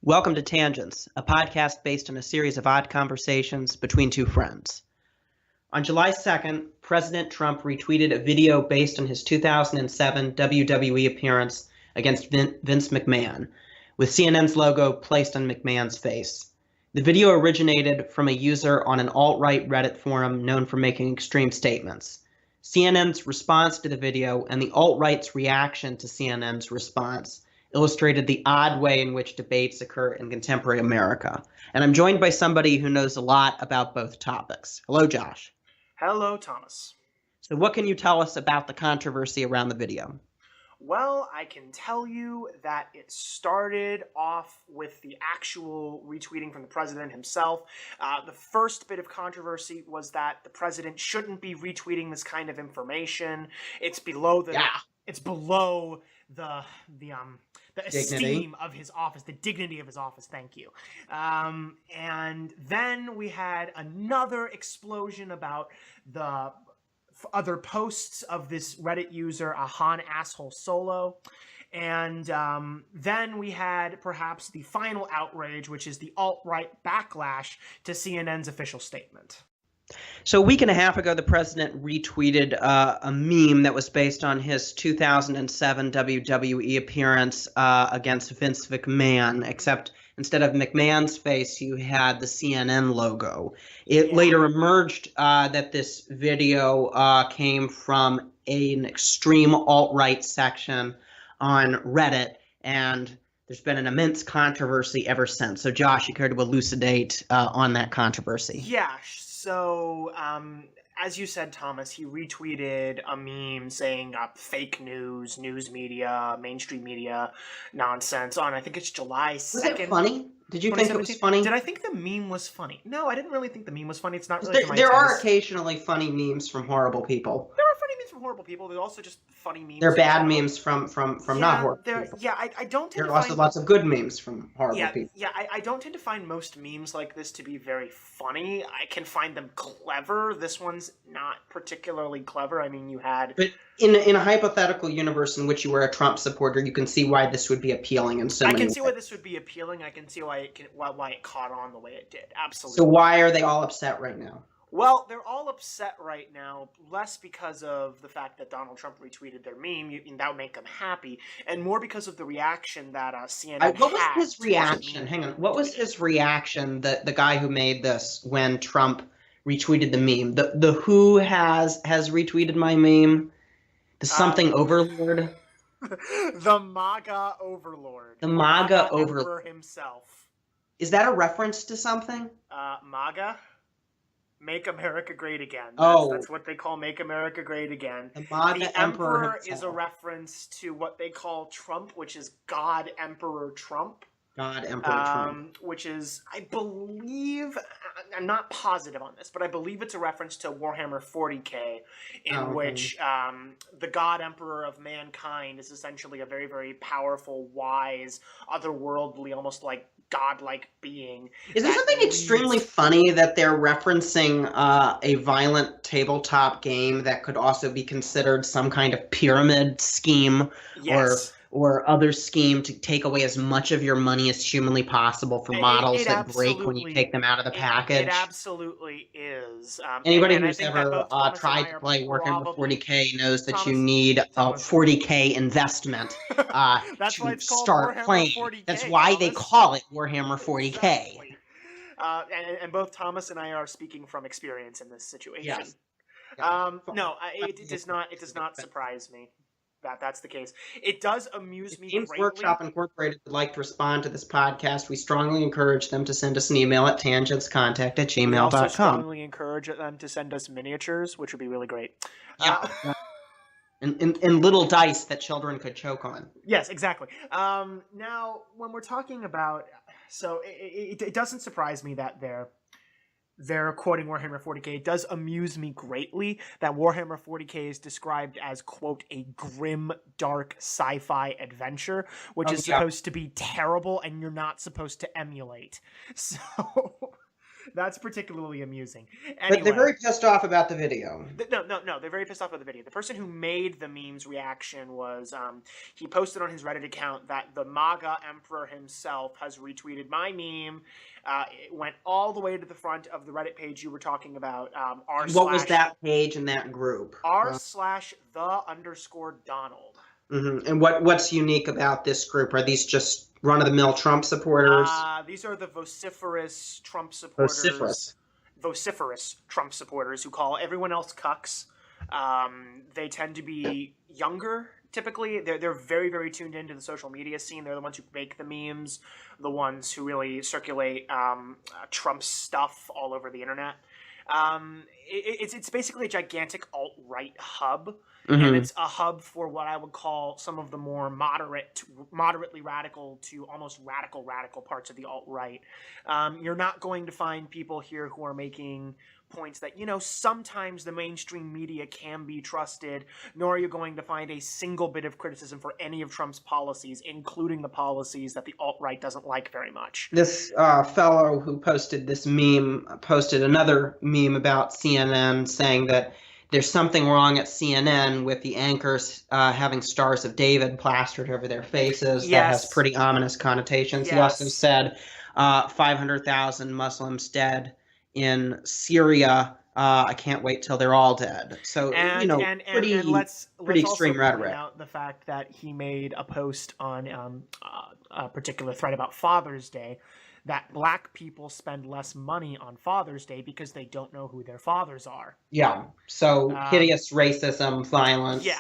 Welcome to Tangents, a podcast based on a series of odd conversations between two friends. On July 2nd, President Trump retweeted a video based on his 2007 WWE appearance against Vince McMahon, with CNN's logo placed on McMahon's face. The video originated from a user on an alt-right Reddit forum known for making extreme statements. CNN's response to the video and the alt-right's reaction to CNN's response illustrated the odd way in which debates occur in contemporary America. And I'm joined by somebody who knows a lot about both topics. Hello, Josh. Hello, Thomas. So what can you tell us about the controversy around the video? Well, I can tell you that it started off with the actual retweeting from the president himself. The first bit of controversy was that the president shouldn't be retweeting this kind of information. It's below the esteem of his office, the dignity of his office. Thank you. And then we had another explosion about the other posts of this Reddit user, HanAssholeSolo. And then we had perhaps the final outrage, which is the alt-right backlash to CNN's official statement. So a week and a half ago, the president retweeted a meme that was based on his 2007 WWE appearance against Vince McMahon, except instead of McMahon's face, you had the CNN logo. It later emerged that this video came from an extreme alt-right section on Reddit, and there's been an immense controversy ever since. So, Josh, you care to elucidate on that controversy? Yeah. So, as you said, Thomas, he retweeted a meme saying fake news, news media, mainstream media nonsense on, I think it's July 2nd. Was it funny? Did you think it was funny? Did I think the meme was funny? No, I didn't really think the meme was funny. It's not really There are occasionally funny memes from horrible people. There are funny memes from horrible people. There's also just funny memes. There are bad memes from not horrible people. Yeah, I don't tend there are also lots of good memes from horrible people. Yeah, I don't tend to find most memes like this to be very funny. I can find them clever. This one's not particularly clever. I mean, you had... But in a hypothetical universe in which you were a Trump supporter, you can see why this would be appealing in so many ways. I can see why this would be appealing. I can see why it caught on the way it did. Absolutely. So why are they all upset right now? Well, they're all upset right now, less because of the fact that Donald Trump retweeted their meme, that would make them happy, and more because of the reaction that CNN had. What was his reaction? Hang on. What was his reaction, the guy who made this, when Trump retweeted the meme? The who has retweeted my meme? The something overlord? The MAGA overlord. The MAGA overlord himself. Is that a reference to something? MAGA? Make America Great Again. That's what they call Make America Great Again. The Emperor is a reference to what they call Trump, which is God Emperor Trump. God Emperor Trump. Which is, I believe, I'm not positive on this, but I believe it's a reference to Warhammer 40k, in which the God Emperor of mankind is essentially a very, very powerful, wise, otherworldly, almost like godlike being. Is there something extremely funny that they're referencing a violent tabletop game that could also be considered some kind of pyramid scheme? Yes. Or other scheme to take away as much of your money as humanly possible for models that break when you take them out of the package? It absolutely is. Anybody who's ever tried to play Warhammer 40k knows that you need a 40k investment to start playing. That's why they call it Warhammer 40k. Exactly. And both Thomas and I are speaking from experience in this situation. Yes. No, it does not surprise me. That's the case. It does amuse me Games greatly. Workshop Incorporated would like to respond to this podcast. We strongly encourage them to send us an email at tangentscontact@gmail.com. We also strongly encourage them to send us miniatures, which would be really great. Yeah. And little dice that children could choke on. Yes, exactly. Now, when we're talking about... So, it doesn't surprise me that they're quoting Warhammer 40k. It does amuse me greatly that Warhammer 40k is described as, quote, a grim, dark sci-fi adventure, which is supposed to be terrible and you're not supposed to emulate. So, That's particularly amusing. But they're very pissed off about the video. No. They're very pissed off with the video. The person who made the meme's reaction was, he posted on his Reddit account that the MAGA emperor himself has retweeted my meme. It went all the way to the front of the Reddit page you were talking about. What was that page in that group? r/the_Donald. Mm-hmm. And what's unique about this group? Are these just run-of-the-mill Trump supporters? These are the vociferous Trump supporters. Vociferous Trump supporters who call everyone else cucks. They tend to be younger, typically. They're very, very tuned into the social media scene. They're the ones who make the memes, the ones who really circulate Trump stuff all over the internet. It's basically a gigantic alt-right hub. Mm-hmm. And it's a hub for what I would call some of the more moderately radical to almost radical parts of the alt-right. You're not going to find people here who are making points that, sometimes the mainstream media can be trusted, nor are you going to find a single bit of criticism for any of Trump's policies, including the policies that the alt-right doesn't like very much. This fellow who posted this meme posted another meme about CNN saying that there's something wrong at CNN with the anchors having Stars of David plastered over their faces. Yes. That has pretty ominous connotations. Yes. He also said 500,000 Muslims dead in Syria. I can't wait till they're all dead. So, pretty extreme rhetoric. Out the fact that he made a post on a particular thread about Father's Day, that black people spend less money on Father's Day because they don't know who their fathers are. Yeah. So hideous racism, violence. Yeah.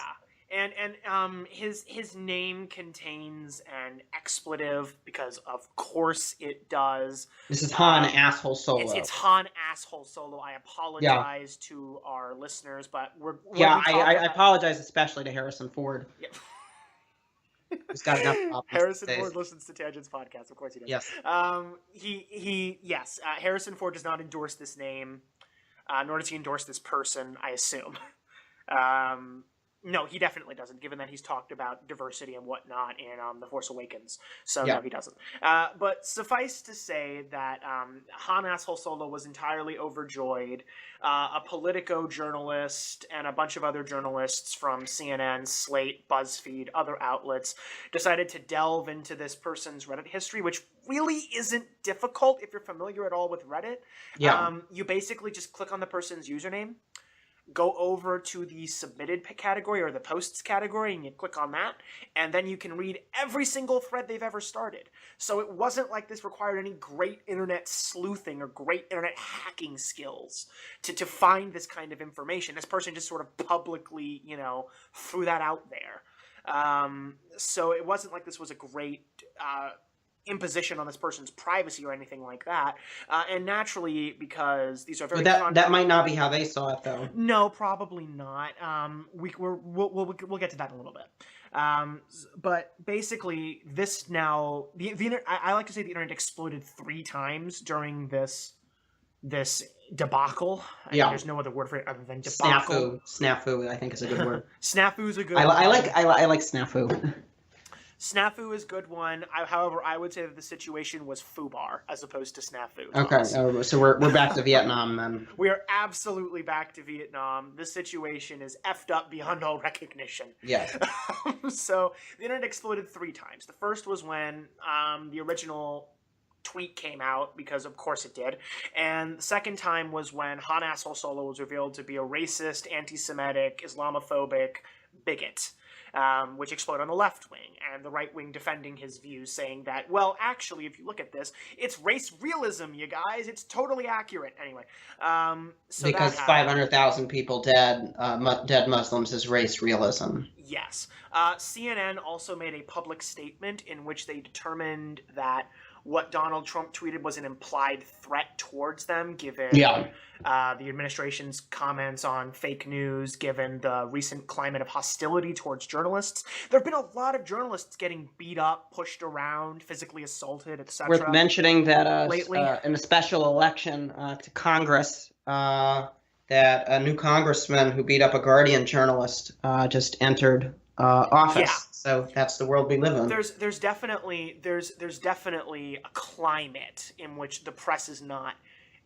And his name contains an expletive because of course it does. This is HanAssholeSolo. It's HanAssholeSolo. I apologize to our listeners, but I apologize especially to Harrison Ford. Yeah. He's got enough Harrison Ford listens to Tangents podcast. Of course he does. Yes. Harrison Ford does not endorse this name, nor does he endorse this person, I assume. No, he definitely doesn't, given that he's talked about diversity and whatnot in The Force Awakens. So, no, he doesn't. But suffice to say that HanAssholeSolo was entirely overjoyed. A Politico journalist and a bunch of other journalists from CNN, Slate, BuzzFeed, other outlets decided to delve into this person's Reddit history, which really isn't difficult if you're familiar at all with Reddit. Yeah. You basically just click on the person's username, go over to the submitted category or the posts category, and you click on that, and then you can read every single thread they've ever started. So it wasn't like this required any great internet sleuthing or great internet hacking skills to find this kind of information. This person just sort of publicly, threw that out there. So it wasn't like this was a great imposition on this person's privacy or anything like that, and naturally, because these are very that might not be how they saw it, though. No, probably not. We'll get to that in a little bit. But basically, this now I like to say the internet exploded 3 times during this debacle. There's no other word for it other than debacle. Snafu, I think is a good word. Snafu is a good. I like snafu. Snafu is a good one. However, I would say that the situation was FUBAR as opposed to snafu. Okay, so we're back to Vietnam then. We are absolutely back to Vietnam. This situation is effed up beyond all recognition. Yes. So the internet exploded 3 times. The first was when the original tweet came out, because of course it did. And the second time was when HanAssholeSolo was revealed to be a racist, anti-Semitic, Islamophobic bigot. Which exploded on the left wing, and the right wing defending his views, saying that, well, actually, if you look at this, it's race realism, you guys. It's totally accurate. Anyway, so because 500,000 people dead, dead Muslims is race realism. Yes. CNN also made a public statement in which they determined that what Donald Trump tweeted was an implied threat towards them, given the administration's comments on fake news, given the recent climate of hostility towards journalists. There have been a lot of journalists getting beat up, pushed around, physically assaulted, etc. Worth mentioning that lately, in a special election to Congress, that a new congressman who beat up a Guardian journalist just entered office. Yeah. So that's the world we live in. There's definitely a climate in which the press is not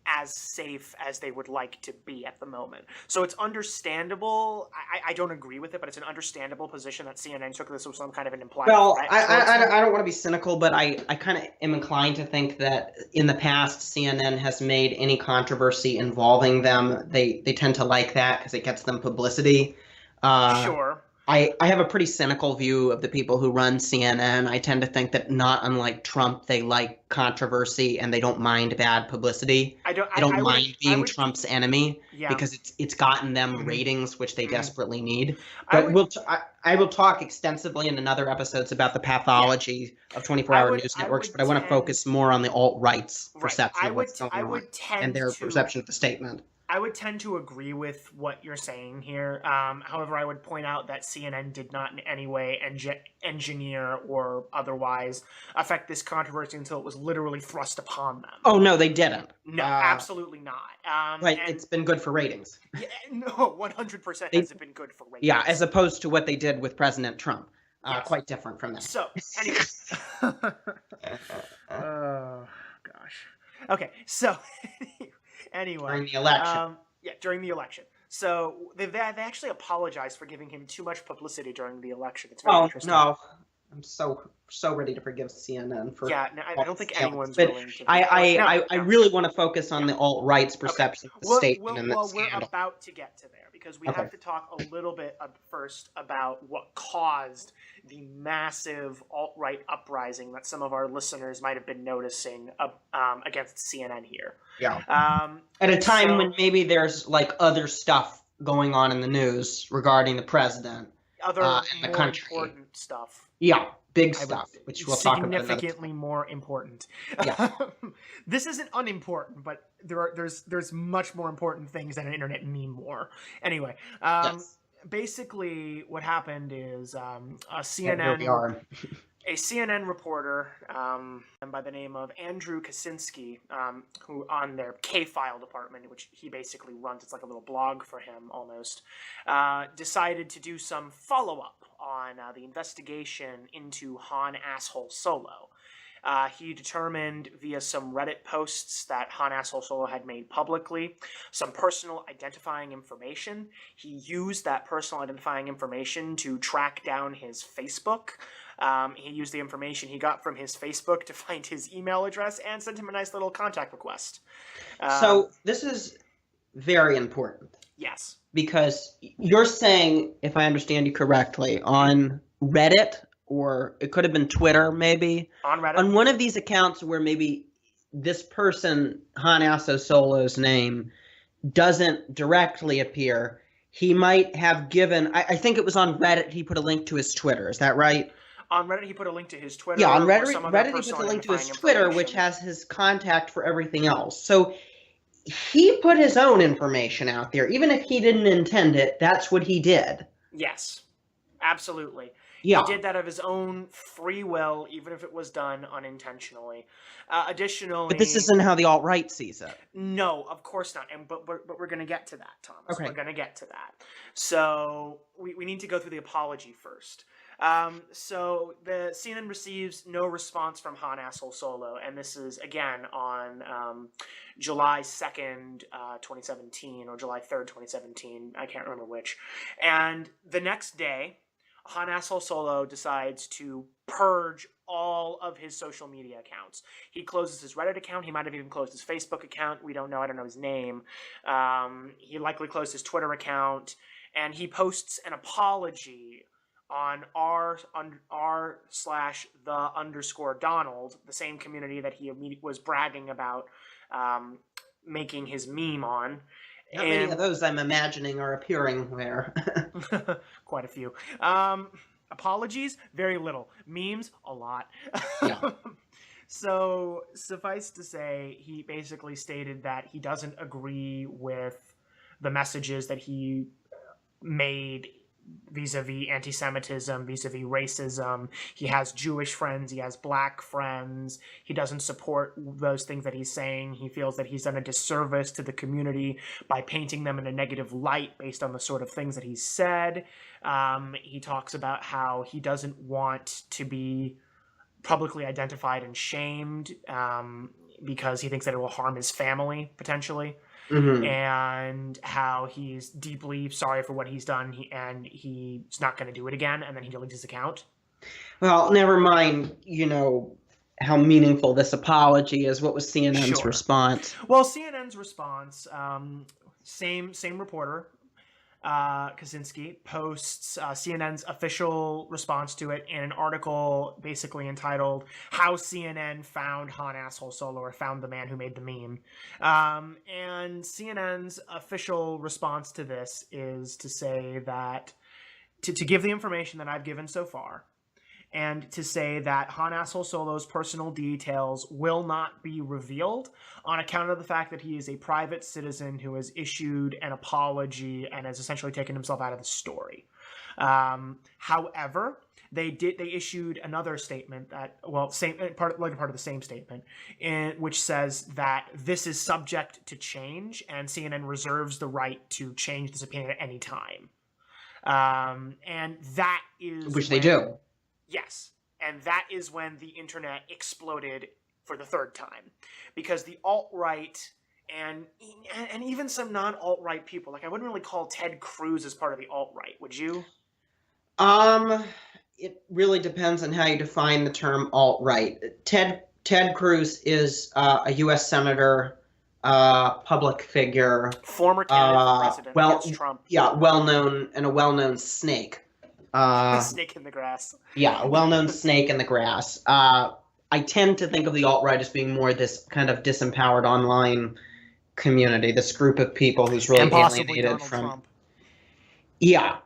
as safe as they would like to be at the moment. So it's understandable. I don't agree with it, but it's an understandable position that CNN took. This was some kind of an implied Well, threat. I don't want to be cynical, but I kind of am inclined to think that in the past, CNN has made any controversy involving them. They tend to like that because it gets them publicity. Sure. I have a pretty cynical view of the people who run CNN. I tend to think that, not unlike Trump, they like controversy and they don't mind bad publicity. They don't mind being Trump's enemy because it's gotten them ratings, which they desperately need. But I will talk extensively in another episodes about the pathology of 24-hour news networks, but I want to focus more on the alt-right's perception of what's going on and their perception of the statement. I would tend to agree with what you're saying here. However, I would point out that CNN did not in any way engineer or otherwise affect this controversy until it was literally thrust upon them. Oh, no, they didn't. No, absolutely not. Right, it's been good for ratings. Yeah, no, 100% has it been good for ratings. Yeah, as opposed to what they did with President Trump. Yes. Quite different from that. So, anyway. Oh, gosh. Okay, so... Anyway, during the election. During the election. So they actually apologized for giving him too much publicity during the election. It's very interesting. No, I'm so ready to forgive CNN for. Yeah, no, I don't think anyone's willing to. I really want to focus on the alt-right's perception of the statement and the scandal. We're about to get to there because we have to talk a little bit first about what caused the massive alt-right uprising that some of our listeners might have been noticing against CNN here. Yeah. At a time when maybe there's like other stuff going on in the news regarding the president, and the country. Important stuff. Yeah, big stuff, which we'll talk about. Significantly more important. Yeah. This isn't unimportant, but there's much more important things that an internet meme war. Anyway, basically what happened is a CNN reporter by the name of Andrew Kaczynski, who on their K-File department, which he basically runs, it's like a little blog for him almost, decided to do some follow-up on the investigation into HanAssholeSolo. He determined via some Reddit posts that HanAssholeSolo had made publicly some personal identifying information. He used that personal identifying information to track down his Facebook. He used the information he got from his Facebook to find his email address and sent him a nice little contact request. So this is very important. Yes. Because you're saying, if I understand you correctly, on Reddit, or it could have been Twitter, maybe. On Reddit. On one of these accounts where maybe this person, HanAssholeSolo's name, doesn't directly appear, he might have given, I think it was on Reddit, he put a link to his Twitter. Is that right? On Reddit, he put a link to his Twitter. Yeah, on Reddit he put a link to his Twitter, which has his contact for everything else. So he put his own information out there. Even if he didn't intend it, that's what he did. Yes, absolutely. Yeah. He did that of his own free will, even if it was done unintentionally. Additionally... But this isn't how the alt-right sees it. No, of course not. But we're going to get to that, Thomas. Okay. We're going to get to that. So we need to go through the apology first. So the CNN receives no response from HanAssholeSolo, and this is, again, on July 2nd, 2017, or July 3rd, 2017. I can't remember which. And the next day, HanAssholeSolo decides to purge all of his social media accounts. He closes his Reddit account. He might have even closed his Facebook account. We don't know. I don't know his name. He likely closed his Twitter account. And he posts an apology on r/the_Donald, the same community that he was bragging about making his meme on. How many of those I'm imagining are appearing there? Quite a few. Apologies, very little. Memes, a lot. Yeah. So, suffice to say, he basically stated that he doesn't agree with the messages that he made vis-a-vis anti-Semitism, vis-a-vis racism. He has Jewish friends, he has black friends. He doesn't support those things that he's saying. He feels that he's done a disservice to the community by painting them in a negative light based on the sort of things that he said. He talks about how he doesn't want to be publicly identified and shamed. because he thinks that it will harm his family, potentially. Mm-hmm. And how he's deeply sorry for what he's done, and he's not going to do it again, and then he deletes his account. Well, never mind, how meaningful this apology is. What was CNN's response? Well, CNN's response, same reporter, Kaczynski, posts CNN's official response to it in an article basically entitled "How CNN Found HanAssholeSolo, or Found the Man Who Made the Meme." And CNN's official response to this is to say that to give the information that I've given so far, and to say that HanAssholeSolo's personal details will not be revealed on account of the fact that he is a private citizen who has issued an apology and has essentially taken himself out of the story. However, they issued another statement that, part of the same statement, which says that this is subject to change, and CNN reserves the right to change this opinion at any time. And that is which they do. Yes, and that is when the internet exploded for the third time, because the alt-right and even some non-alt-right people, like I wouldn't really call Ted Cruz as part of the alt-right, would you? It really depends on how you define the term alt-right. Ted Cruz is a U.S. senator, public figure, former candidate for president against Trump. Yeah, well-known snake. Snake in the grass. Yeah, a well-known snake in the grass. I tend to think of the alt-right as being more this kind of disempowered online community, this group of people who's really alienated from Trump. Yeah.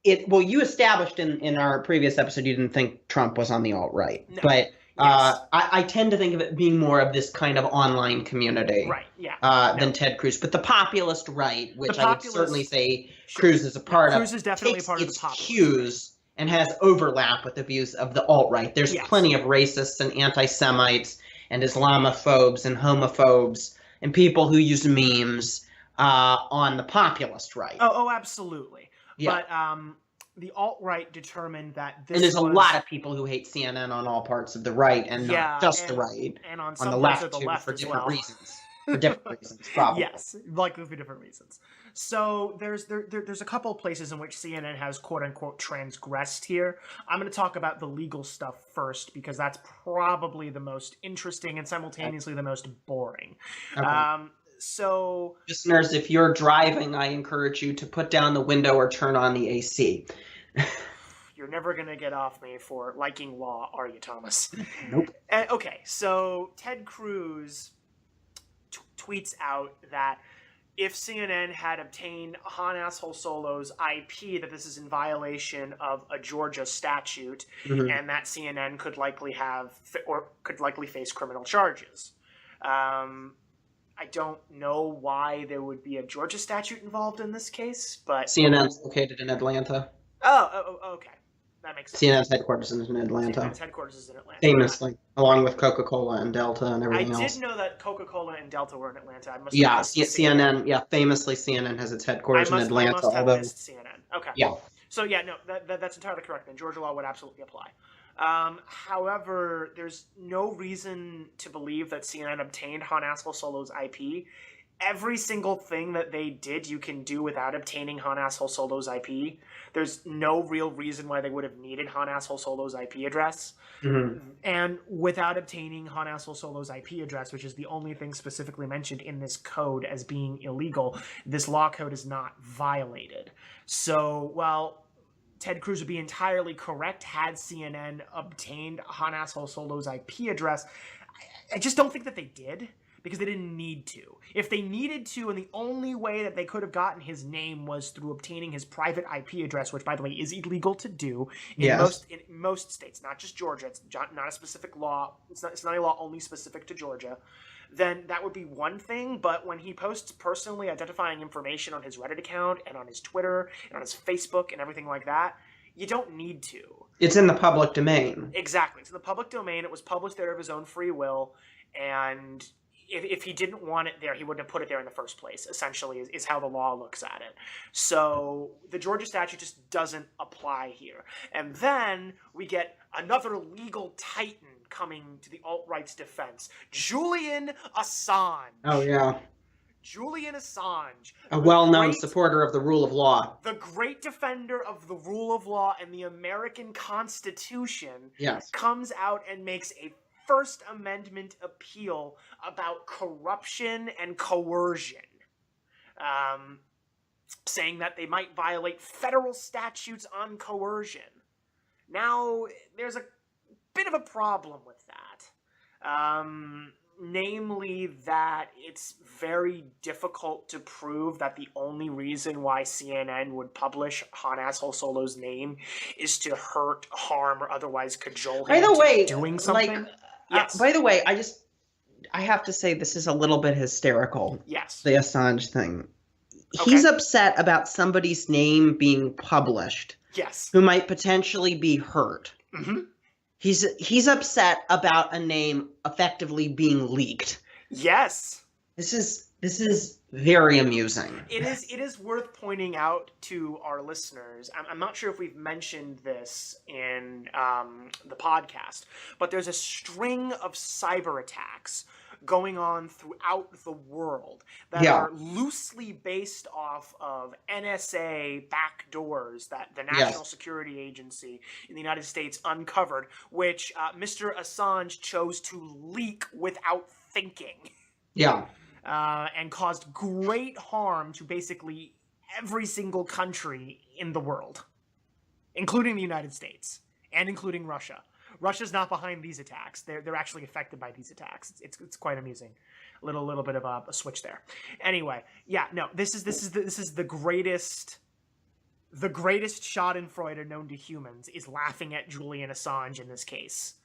You established in our previous episode you didn't think Trump was on the alt-right. No. But yes. I tend to think of it being more of this kind of online community, right? Yeah. Than Ted Cruz. But the populist right, which I would certainly say Cruz is a part of, Cruz is definitely takes part of its the populist cues and has overlap with the views of the alt-right. There's plenty of racists and anti-Semites and Islamophobes and homophobes and people who use memes on the populist right. Oh, absolutely. Yeah. But the alt-right determined that this and there's a lot of people who hate CNN on all parts of the right and not just the right, and on some the parts left, of the too, left for as different well. reasons. For different reasons, probably. Yes, likely for different reasons. So there's a couple of places in which CNN has quote-unquote transgressed here. I'm going to talk about the legal stuff first because that's probably the most interesting and simultaneously the most boring. Okay. So, listeners, if you're driving, I encourage you to put down the window or turn on the AC. You're never going to get off me for liking law, are you, Thomas? Nope. Okay, so Ted Cruz tweets out that if CNN had obtained HanAssholeSolo's IP, that this is in violation of a Georgia statute, and that CNN could likely face criminal charges. I don't know why there would be a Georgia statute involved in this case, but CNN's located in Atlanta. Oh, okay. That makes sense. CNN's headquarters is in Atlanta. CNN's headquarters is in Atlanta. Famously, along with Coca-Cola and Delta and everything else. I did know that Coca-Cola and Delta were in Atlanta. CNN. Yeah, famously CNN has its headquarters in Atlanta. I must have missed CNN. Okay. Yeah. So yeah, no, that's entirely correct. And Georgia law would absolutely apply. However, there's no reason to believe that CNN obtained HanAssholeSolo's IP. Every single thing that they did, you can do without obtaining HanAssholeSolo's IP. There's no real reason why they would have needed HanAssholeSolo's IP address. And without obtaining HanAssholeSolo's IP address, which is the only thing specifically mentioned in this code as being illegal, this law code is not violated. So, while Ted Cruz would be entirely correct had CNN obtained HanAssholeSolo's IP address, I just don't think that they did, because they didn't need to. If they needed to, and the only way that they could have gotten his name was through obtaining his private IP address, which, by the way, is illegal to do in most states, not just Georgia. It's not a specific law. It's not a law only specific to Georgia. Then that would be one thing, but when he posts personally identifying information on his Reddit account and on his Twitter and on his Facebook and everything like that, you don't need to. It's in the public domain. Exactly. It's in the public domain. It was published there of his own free will, and if he didn't want it there, he wouldn't have put it there in the first place, essentially, is how the law looks at it. So the Georgia statute just doesn't apply here. And then we get another legal titan coming to the alt-right's defense. Julian Assange. Oh, yeah. Julian Assange. A well-known supporter of the rule of law. The great defender of the rule of law and the American Constitution. Yes. Comes out and makes a First Amendment appeal about corruption and coercion. Saying that they might violate federal statutes on coercion. Now, there's a bit of a problem with that. Namely that it's very difficult to prove that the only reason why CNN would publish HanAssholeSolo's name is to hurt, harm, or otherwise cajole him into doing something. Yes. By the way, I have to say this is a little bit hysterical. Yes. The Assange thing. Okay. He's upset about somebody's name being published. Yes. Who might potentially be hurt. Mm-hmm. He's upset about a name effectively being leaked. Yes. This is very amusing. It is worth pointing out to our listeners. I'm not sure if we've mentioned this in the podcast, but there's a string of cyber attacks going on throughout the world that are loosely based off of NSA backdoors that the National Security Agency in the United States uncovered, which Mr. Assange chose to leak without thinking. Yeah. And caused great harm to basically every single country in the world, including the United States and including Russia. Russia's not behind these attacks. They're actually affected by these attacks. It's quite amusing. A little bit of a switch there. Anyway, yeah, no, this is the greatest Schadenfreude known to humans is laughing at Julian Assange in this case.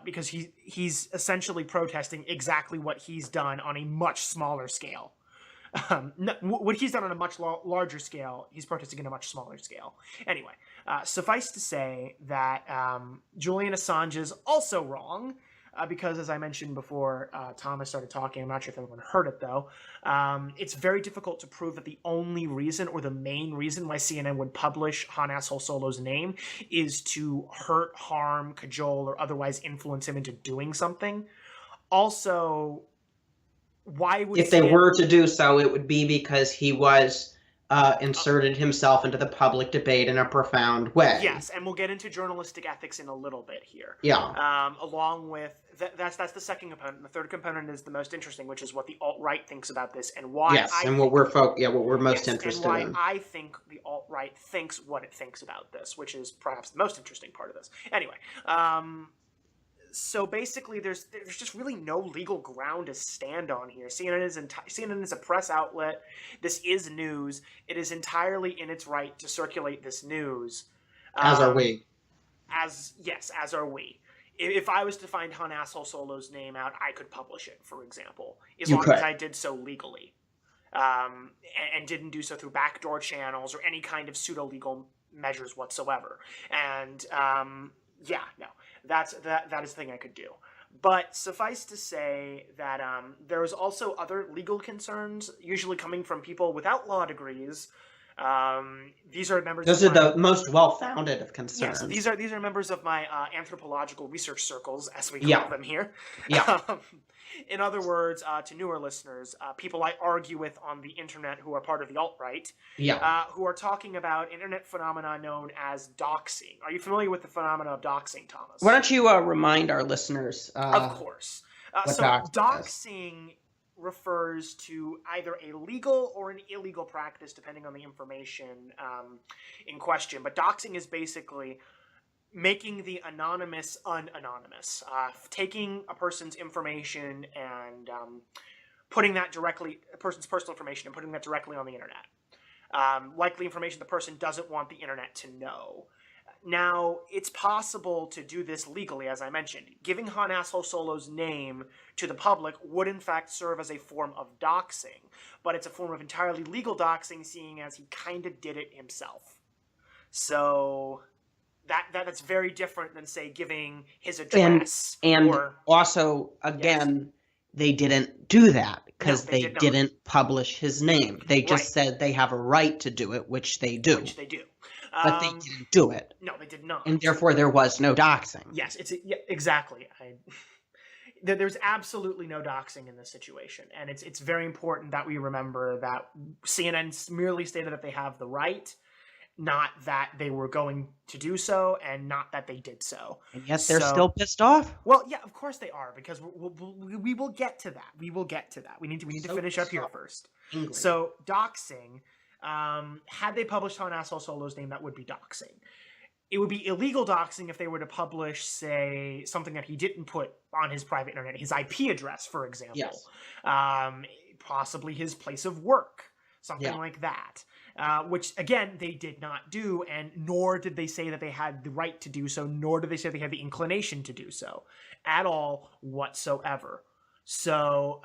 Because he's essentially protesting exactly what he's done on a much smaller scale. What he's done on a much larger scale, he's protesting on a much smaller scale. Anyway, suffice to say that Julian Assange is also wrong, because as I mentioned before, Thomas started talking. I'm not sure if everyone heard it, though. It's very difficult to prove that the only reason or the main reason why CNN would publish HanAssholeSolo's name is to hurt, harm, cajole, or otherwise influence him into doing something. Also, why would if they were to do so, it would be because he was inserted himself into the public debate in a profound way. Yes, and we'll get into journalistic ethics in a little bit here. Yeah. Along with that's the second component. The third component is the most interesting, which is what the alt-right thinks about this and why. Yes, and what we're most interested in. And why I think the alt-right thinks what it thinks about this, which is perhaps the most interesting part of this. Anyway. So basically, there's just really no legal ground to stand on here. CNN is a press outlet. This is news. It is entirely in its right to circulate this news. As are we. As are we. If I was to find HanAssholeSolo's name out, I could publish it, for example, as long as I did so legally, and didn't do so through backdoor channels or any kind of pseudo-legal measures whatsoever. And that is the thing I could do. But suffice to say that there's also other legal concerns, usually coming from people without law degrees. These are members. Those are the most well-founded of concerns. Yes, these are members of my anthropological research circles, as we call them here. Yeah. In other words, to newer listeners, people I argue with on the internet who are part of the alt-right, who are talking about internet phenomena known as doxing. Are you familiar with the phenomena of doxing, Thomas? Why don't you remind our listeners? Of course. Doxing refers to either a legal or an illegal practice, depending on the information in question. But doxing is basically making the anonymous unanonymous, taking a person's information and putting that directly, a person's personal information, and putting that directly on the internet. Likely information the person doesn't want the internet to know. Now, it's possible to do this legally, as I mentioned. Giving HanAssholeSolo's name to the public would, in fact, serve as a form of doxing, but it's a form of entirely legal doxing, seeing as he kind of did it himself. So that's very different than, say, giving his address. And also, again, they didn't do that because they didn't publish his name. They just said they have a right to do it, which they do. But they didn't do it. No, they did not. And therefore, there was no doxing. Yes, yeah, exactly. There's absolutely no doxing in this situation, and it's very important that we remember that CNN merely stated that they have the right, not that they were going to do so, and not that they did so. And yet they're still pissed off? Well, yeah, of course they are, because we will get to that. We will get to that. We need to finish up here first. English. So, doxing, had they published HanAssholeSolo's name, that would be doxing. It would be illegal doxing if they were to publish, say, something that he didn't put on his private internet, his IP address, for example. Yes. Possibly his place of work, something like that. Which, again, they did not do, and nor did they say that they had the right to do so, nor did they say they had the inclination to do so at all whatsoever. So,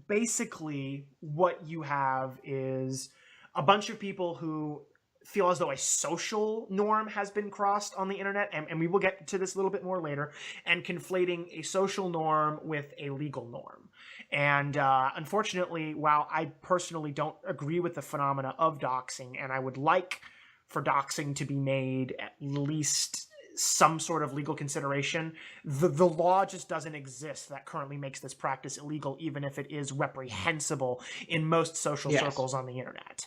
basically, what you have is a bunch of people who feel as though a social norm has been crossed on the internet, and we will get to this a little bit more later, and conflating a social norm with a legal norm. And unfortunately, while I personally don't agree with the phenomena of doxing, and I would like for doxing to be made at least some sort of legal consideration, the law just doesn't exist that currently makes this practice illegal, even if it is reprehensible in most social circles on the internet.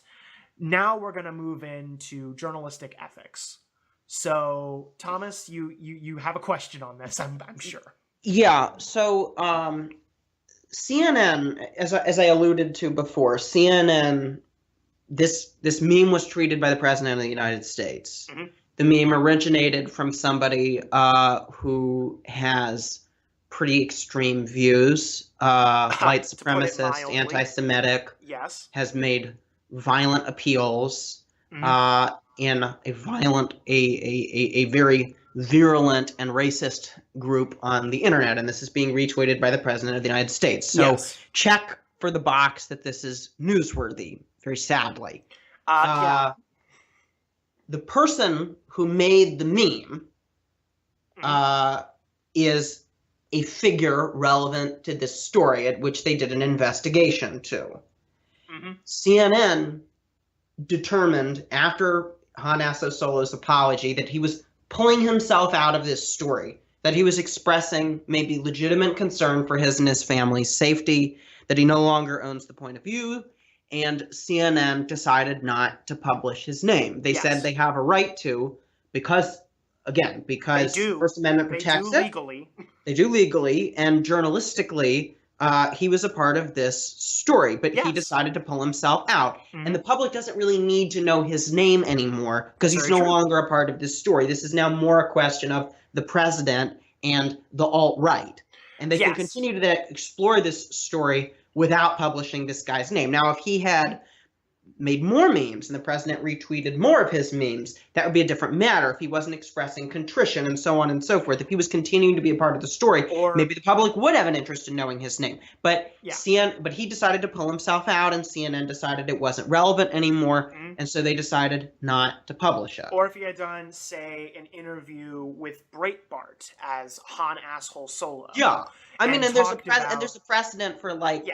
Now we're going to move into journalistic ethics. So, Thomas, you have a question on this, I'm sure. Yeah. So, CNN, as I alluded to before, CNN, this meme was tweeted by the President of the United States. Mm-hmm. The meme originated from somebody who has pretty extreme views, white supremacist, anti-Semitic, has made violent appeals in a very virulent and racist group on the internet, and this is being retweeted by the President of the United States. So check for the box that this is newsworthy, very sadly. The person who made the meme is a figure relevant to this story, at which they did an investigation to. CNN determined after HanAssholeSolo's apology that he was pulling himself out of this story, that he was expressing maybe legitimate concern for his and his family's safety, that he no longer owns the point of view, and CNN decided not to publish his name. They said they have a right to, because First Amendment protects it. They do legally, and journalistically, he was a part of this story, but he decided to pull himself out. And the public doesn't really need to know his name anymore because he's no longer a part of this story. This is now more a question of the president and the alt-right. And they can continue to explore this story without publishing this guy's name. Now, if he had made more memes and the president retweeted more of his memes, that would be a different matter. If he wasn't expressing contrition and so on and so forth, if he was continuing to be a part of the story, maybe the public would have an interest in knowing his name. But but he decided to pull himself out, and CNN decided it wasn't relevant anymore, and so they decided not to publish it. Or if he had done, say, an interview with Breitbart as HanAssholeSolo. Yeah. I mean, and there's a precedent for, like,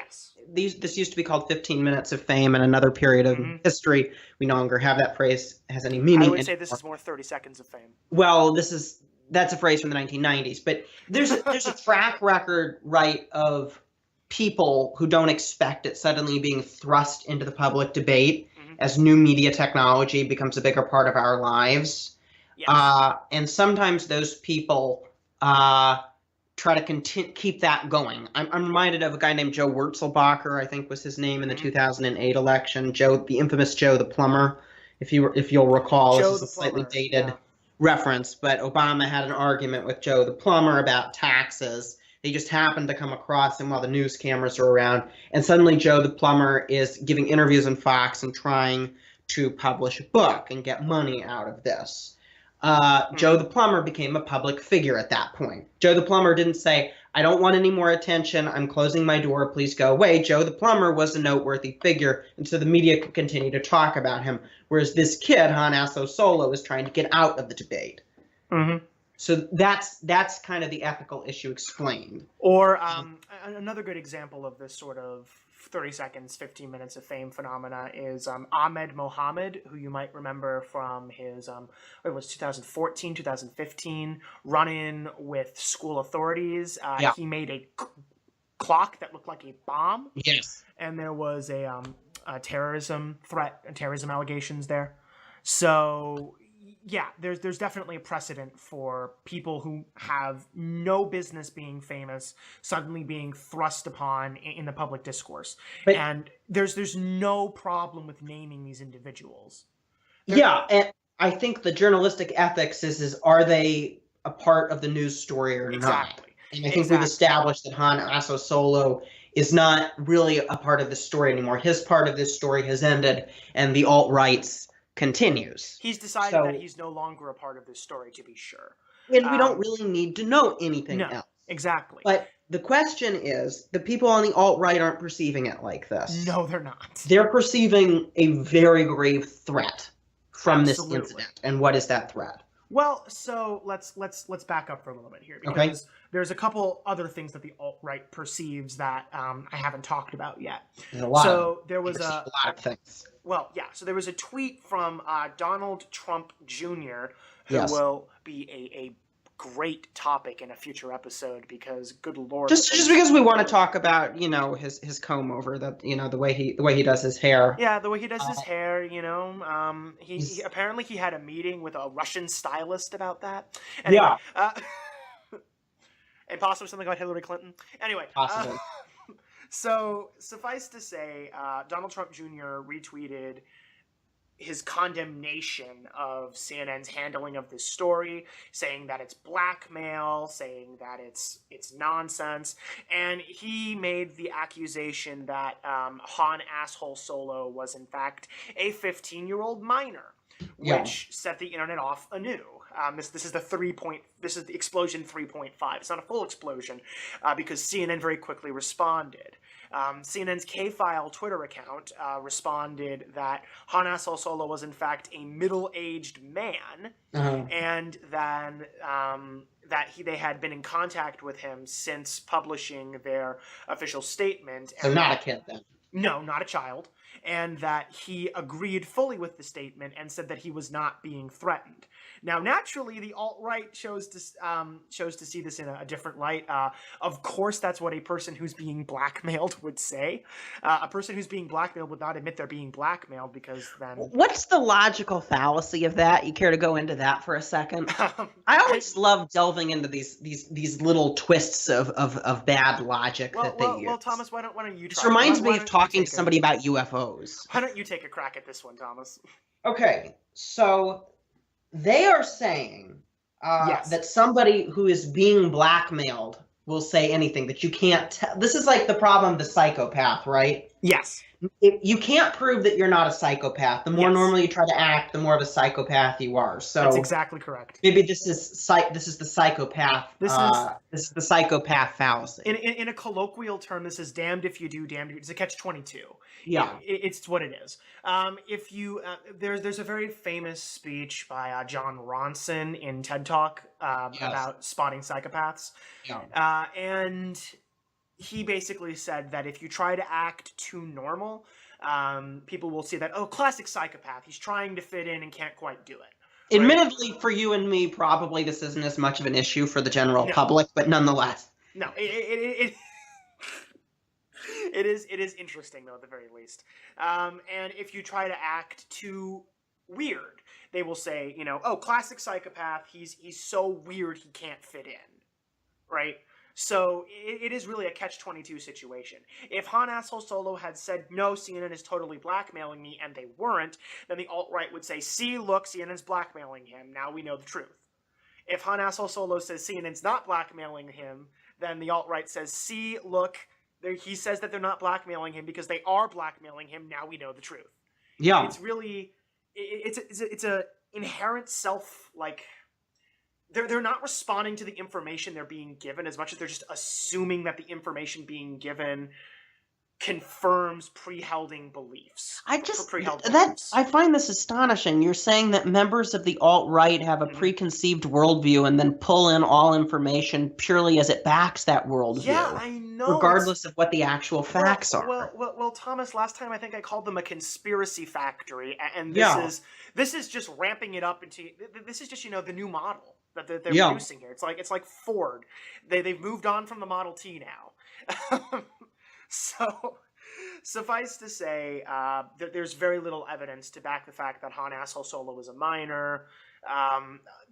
this used to be called 15 minutes of fame in another period of history. We no longer have that phrase has any meaning. I would say this is more 30 seconds of fame. Well, that's a phrase from the 1990s, but there's a track record, right, of people who don't expect it suddenly being thrust into the public debate as new media technology becomes a bigger part of our lives. And sometimes those people try to keep that going. I'm reminded of a guy named Joe Wurzelbacher, I think was his name, in the 2008 election. The infamous Joe the plumber, if you'll recall. This is a slightly dated reference, but Obama had an argument with Joe the plumber about taxes. They just happened to come across him while the news cameras were around, and suddenly Joe the plumber is giving interviews on Fox and trying to publish a book and get money out of this. Joe the plumber became a public figure at that point. Joe the plumber didn't say, "I don't want any more attention, I'm closing my door, please go away." Joe the plumber was a noteworthy figure, and so the media could continue to talk about him, whereas this kid, HanAssholeSolo, is trying to get out of the debate. So that's kind of the ethical issue explained. Or another good example of this sort of 30 seconds, 15 minutes of fame phenomena is Ahmed Mohammed, who you might remember from his, it was 2014, 2015 run-in with school authorities. Yeah. He made a clock that looked like a bomb. Yes. And there was a terrorism threat and terrorism allegations there. So yeah, there's definitely a precedent for people who have no business being famous suddenly being thrust upon in the public discourse. And there's no problem with naming these individuals. And I think the journalistic ethics is are they a part of the news story or not? And I think we've established that HanAssholeSolo is not really a part of the story anymore. His part of this story has ended, and the alt-right's continues. He's decided that he's no longer a part of this story, to be sure. And we don't really need to know anything else. Exactly. But the question is, the people on the alt-right aren't perceiving it like this. No, they're not. They're perceiving a very grave threat from this incident. And what is that threat? Well, so let's back up for a little bit here, because there's a couple other things that the alt-right perceives that I haven't talked about yet. There's a lot. So there was a lot of things. Well, yeah. So there was a tweet from Donald Trump Jr., who will be a great topic in a future episode, because good Lord, just because we want to talk about his comb over, that the way he does his hair. Yeah, the way he does his hair. He apparently he had a meeting with a Russian stylist about that. Anyway, and possibly something about Hillary Clinton. Anyway, possibly. So suffice to say, Donald Trump Jr. retweeted his condemnation of CNN's handling of this story, saying that it's blackmail, saying that it's nonsense, and he made the accusation that HanAssholeSolo was in fact a 15-year-old minor, which set the internet off anew. This is the explosion 3.5. It's not a full explosion because CNN very quickly responded. CNN's K-File Twitter account responded that HanAssholeSolo was in fact a middle-aged man, and then they had been in contact with him since publishing their official statement. So not a kid then. No, not a child. And that he agreed fully with the statement and said that he was not being threatened. Now, naturally, the alt-right chose to see this in a different light. Of course, that's what a person who's being blackmailed would say. A person who's being blackmailed would not admit they're being blackmailed, because then... What's the logical fallacy of that? You care to go into that for a second? I always love delving into these little twists of bad logic that they use. Well, Thomas, why don't you try? This reminds me of talking to somebody about UFOs. Why don't you take a crack at this one, Thomas? Okay, so they are saying that somebody who is being blackmailed will say anything, that you can't tell. This is like the problem of the psychopath, right? Yes. You can't prove that you're not a psychopath. The more normally you try to act, the more of a psychopath you are. So that's exactly correct. Maybe this is the psychopath. This is the psychopath fallacy. In a colloquial term, this is damned if you do, damned if you do. It's a catch-22. Yeah, it's what it is. If you there's a very famous speech by John Ronson in TED Talk about spotting psychopaths. Yeah. And he basically said that if you try to act too normal, people will see that, oh, classic psychopath. He's trying to fit in and can't quite do it. Right? Admittedly, for you and me, probably this isn't as much of an issue for the general public, but nonetheless. No, it is interesting, though, at the very least. And if you try to act too weird, they will say, oh, classic psychopath. He's so weird he can't fit in, right? So it is really a catch-22 situation. If HanAssholeSolo had said, no, CNN is totally blackmailing me, and they weren't, then the alt-right would say, see, look, CNN's blackmailing him. Now we know the truth. If HanAssholeSolo says CNN's not blackmailing him, then the alt-right says, see, look, he says that they're not blackmailing him because they are blackmailing him. Now we know the truth. Yeah. It's really, it's a inherent self, They're not responding to the information they're being given as much as they're just assuming that the information being given confirms pre-holding beliefs. I find this astonishing. You're saying that members of the alt-right have a preconceived worldview and then pull in all information purely as it backs that worldview. Yeah, I know. Regardless of what the actual facts are. Well, Thomas, last time I think I called them a conspiracy factory, and this is just ramping it up into, this is just, the new model that they're producing here. It's like Ford. They've moved on from the Model T now. So, suffice to say, there's very little evidence to back the fact that HanAssholeSolo was a minor.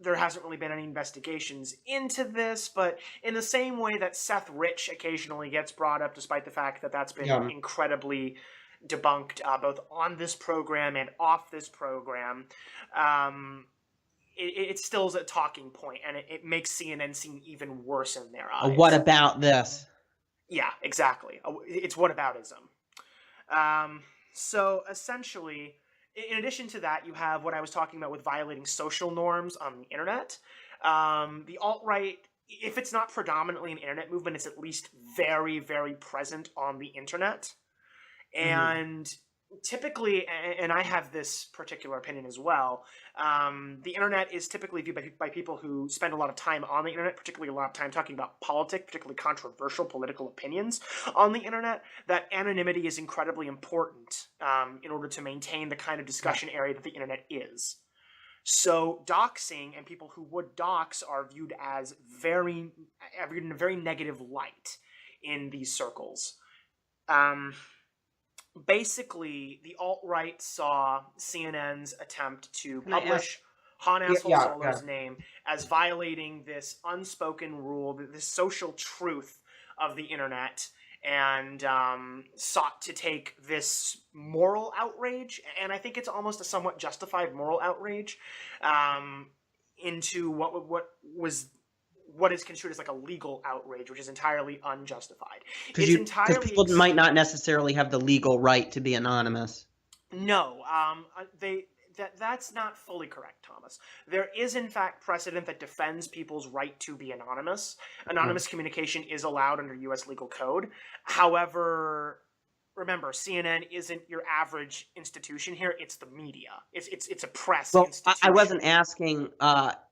There hasn't really been any investigations into this, but in the same way that Seth Rich occasionally gets brought up, despite the fact that that's been incredibly debunked, both on this program and off this program, it still is a talking point, and it makes CNN seem even worse in their eyes. What about this? Yeah, exactly. It's whataboutism. So essentially, in addition to that, you have what I was talking about with violating social norms on the internet. The alt-right, if it's not predominantly an internet movement, it's at least very, very present on the internet. And typically, and I have this particular opinion as well, the internet is typically viewed by people who spend a lot of time on the internet, particularly a lot of time talking about politics, particularly controversial political opinions on the internet, that anonymity is incredibly important in order to maintain the kind of discussion area that the internet is. So doxing and people who would dox are viewed as in a very negative light in these circles. Basically, the alt-right saw CNN's attempt to publish HanAssholeSolo's name as violating this unspoken rule, this social truth of the internet, and sought to take this moral outrage, and I think it's almost a somewhat justified moral outrage, into what is construed as like a legal outrage, which is entirely unjustified. Because people might not necessarily have the legal right to be anonymous. No, that's not fully correct, Thomas. There is, in fact, precedent that defends people's right to be anonymous. Anonymous communication is allowed under U.S. legal code. However, remember, CNN isn't your average institution here. It's the media. It's a press institution. I wasn't asking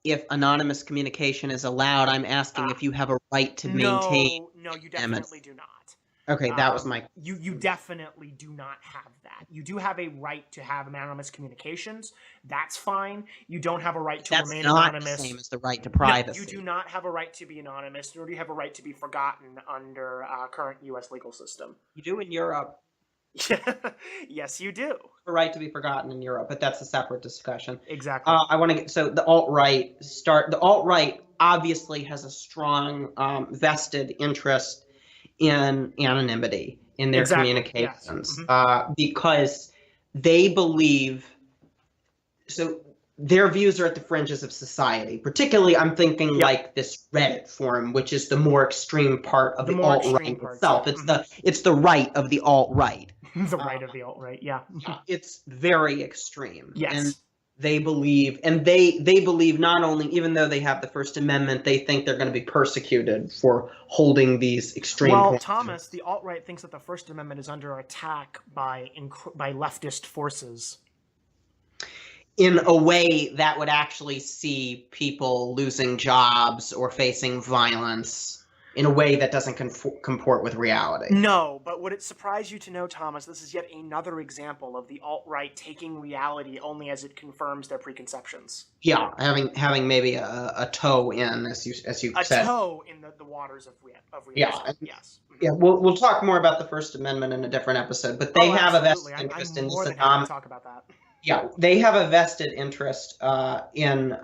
if anonymous communication is allowed. I'm asking if you have a right to maintain. No, you definitely do not. Okay, that was my... You definitely do not have that. You do have a right to have anonymous communications. That's fine. You don't have a right to remain anonymous. That's not the same as the right to privacy. No, you do not have a right to be anonymous, nor do you have a right to be forgotten under current U.S. legal system. You do in Europe. Yes, you do. A right to be forgotten in Europe, but that's a separate discussion. Exactly. I want to get... So the alt-right The alt-right obviously has a strong vested interest in anonymity in their communications, because they believe, so their views are at the fringes of society. Particularly, I'm thinking like this Reddit forum, which is the more extreme part of the alt-right itself. It's the right of the alt-right. The right of the alt-right, It's very extreme. Yes. And they believe, not only, even though they have the First Amendment, they think they're going to be persecuted for holding these extreme points. Thomas, the alt-right thinks that the First Amendment is under attack by leftist forces. In a way that would actually see people losing jobs or facing violence in a way that doesn't comport with reality. No, but would it surprise you to know, Thomas, this is yet another example of the alt-right taking reality only as it confirms their preconceptions. Yeah, having maybe a toe in, as you said. A toe in the waters of reality. Yes. Yeah, we'll talk more about the First Amendment in a different episode, but they have a vested interest in this. I'm more than happy to talk about that. Yeah, they have a vested interest in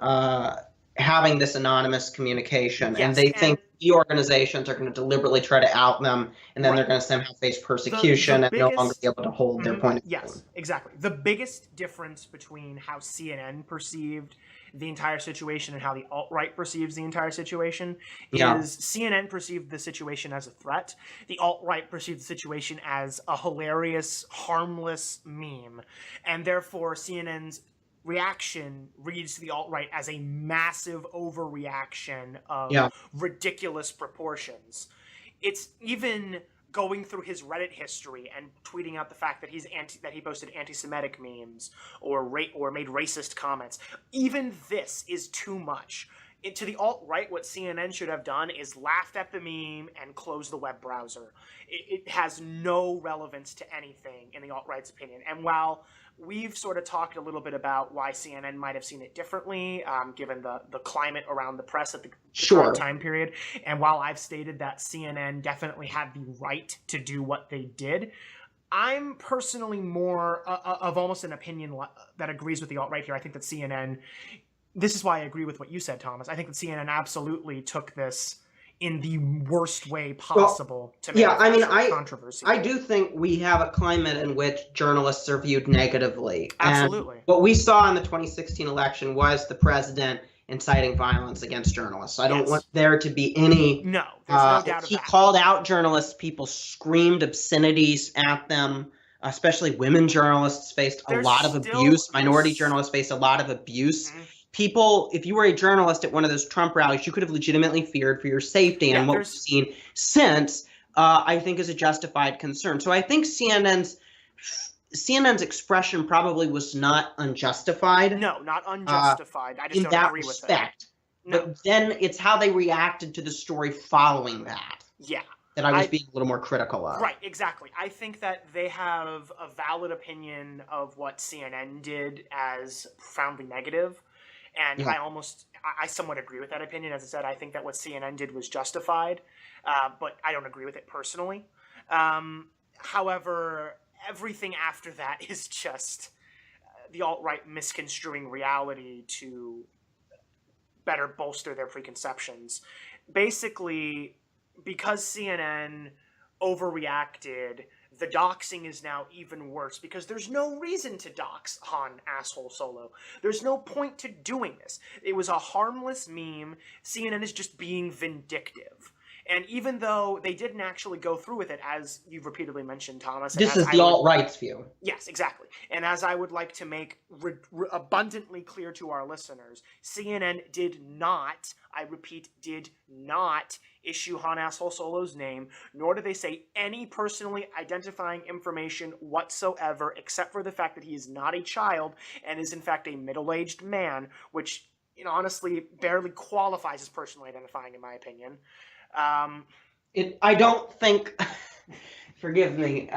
having this anonymous communication, and they think the organizations are going to deliberately try to out them, and then they're going to somehow face persecution and no longer be able to hold their point of view. Yes, exactly. The biggest difference between how CNN perceived the entire situation and how the alt-right perceives the entire situation is CNN perceived the situation as a threat. The alt-right perceived the situation as a hilarious, harmless meme, and therefore CNN's reaction reads to the alt-right as a massive overreaction of ridiculous proportions. It's even going through his Reddit history and tweeting out the fact that that he posted anti-Semitic memes or made racist comments. Even this is too much. To the alt-right, what CNN should have done is laughed at the meme and closed the web browser. It has no relevance to anything in the alt-right's opinion. And while we've sort of talked a little bit about why CNN might have seen it differently, given the climate around the press at the current time period, and while I've stated that CNN definitely had the right to do what they did, I'm personally more of almost an opinion that agrees with the alt-right here. I think that CNN... This is why I agree with what you said, Thomas. I think that CNN absolutely took this in the worst way possible to make controversy. I do think we have a climate in which journalists are viewed negatively. Absolutely. And what we saw in the 2016 election was the president inciting violence against journalists. I don't want there to be any... No, there's no doubt of that. He called out journalists. People screamed obscenities at them. Especially women journalists faced a lot of abuse. Minority journalists faced a lot of abuse. Mm-hmm. People, if you were a journalist at one of those Trump rallies, you could have legitimately feared for your safety. And what we've seen since, I think, is a justified concern. So I think CNN's expression probably was not unjustified. No, not unjustified. I just don't agree with it. No. But then it's how they reacted to the story following that. Yeah. That I was being a little more critical of. Right, exactly. I think that they have a valid opinion of what CNN did as profoundly negative. And I somewhat agree with that opinion. As I said, I think that what CNN did was justified, but I don't agree with it personally. However, everything after that is just the alt-right misconstruing reality to better bolster their preconceptions. Basically, because CNN overreacted, the doxing is now even worse because there's no reason to dox HanAssholeSolo. There's no point to doing this. It was a harmless meme. CNN is just being vindictive. And even though they didn't actually go through with it, as you've repeatedly mentioned, Thomas. This is the alt-right's view. Yes, exactly. And as I would like to make abundantly clear to our listeners, CNN did not, I repeat, did not issue HanAssholeSolo's name, nor did they say any personally identifying information whatsoever, except for the fact that he is not a child and is in fact a middle-aged man, which, honestly barely qualifies as personally identifying, in my opinion. I don't think, forgive me.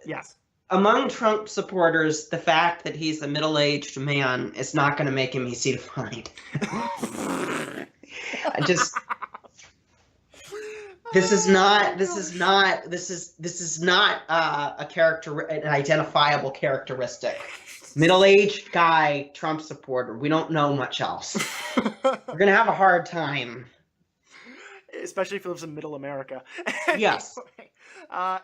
Yes. Among Trump supporters, the fact that he's a middle-aged man is not going to make him easy to find. This is not an identifiable characteristic. Middle-aged guy, Trump supporter. We don't know much else. We're going to have a hard time. Especially if he lives in middle America. Yes.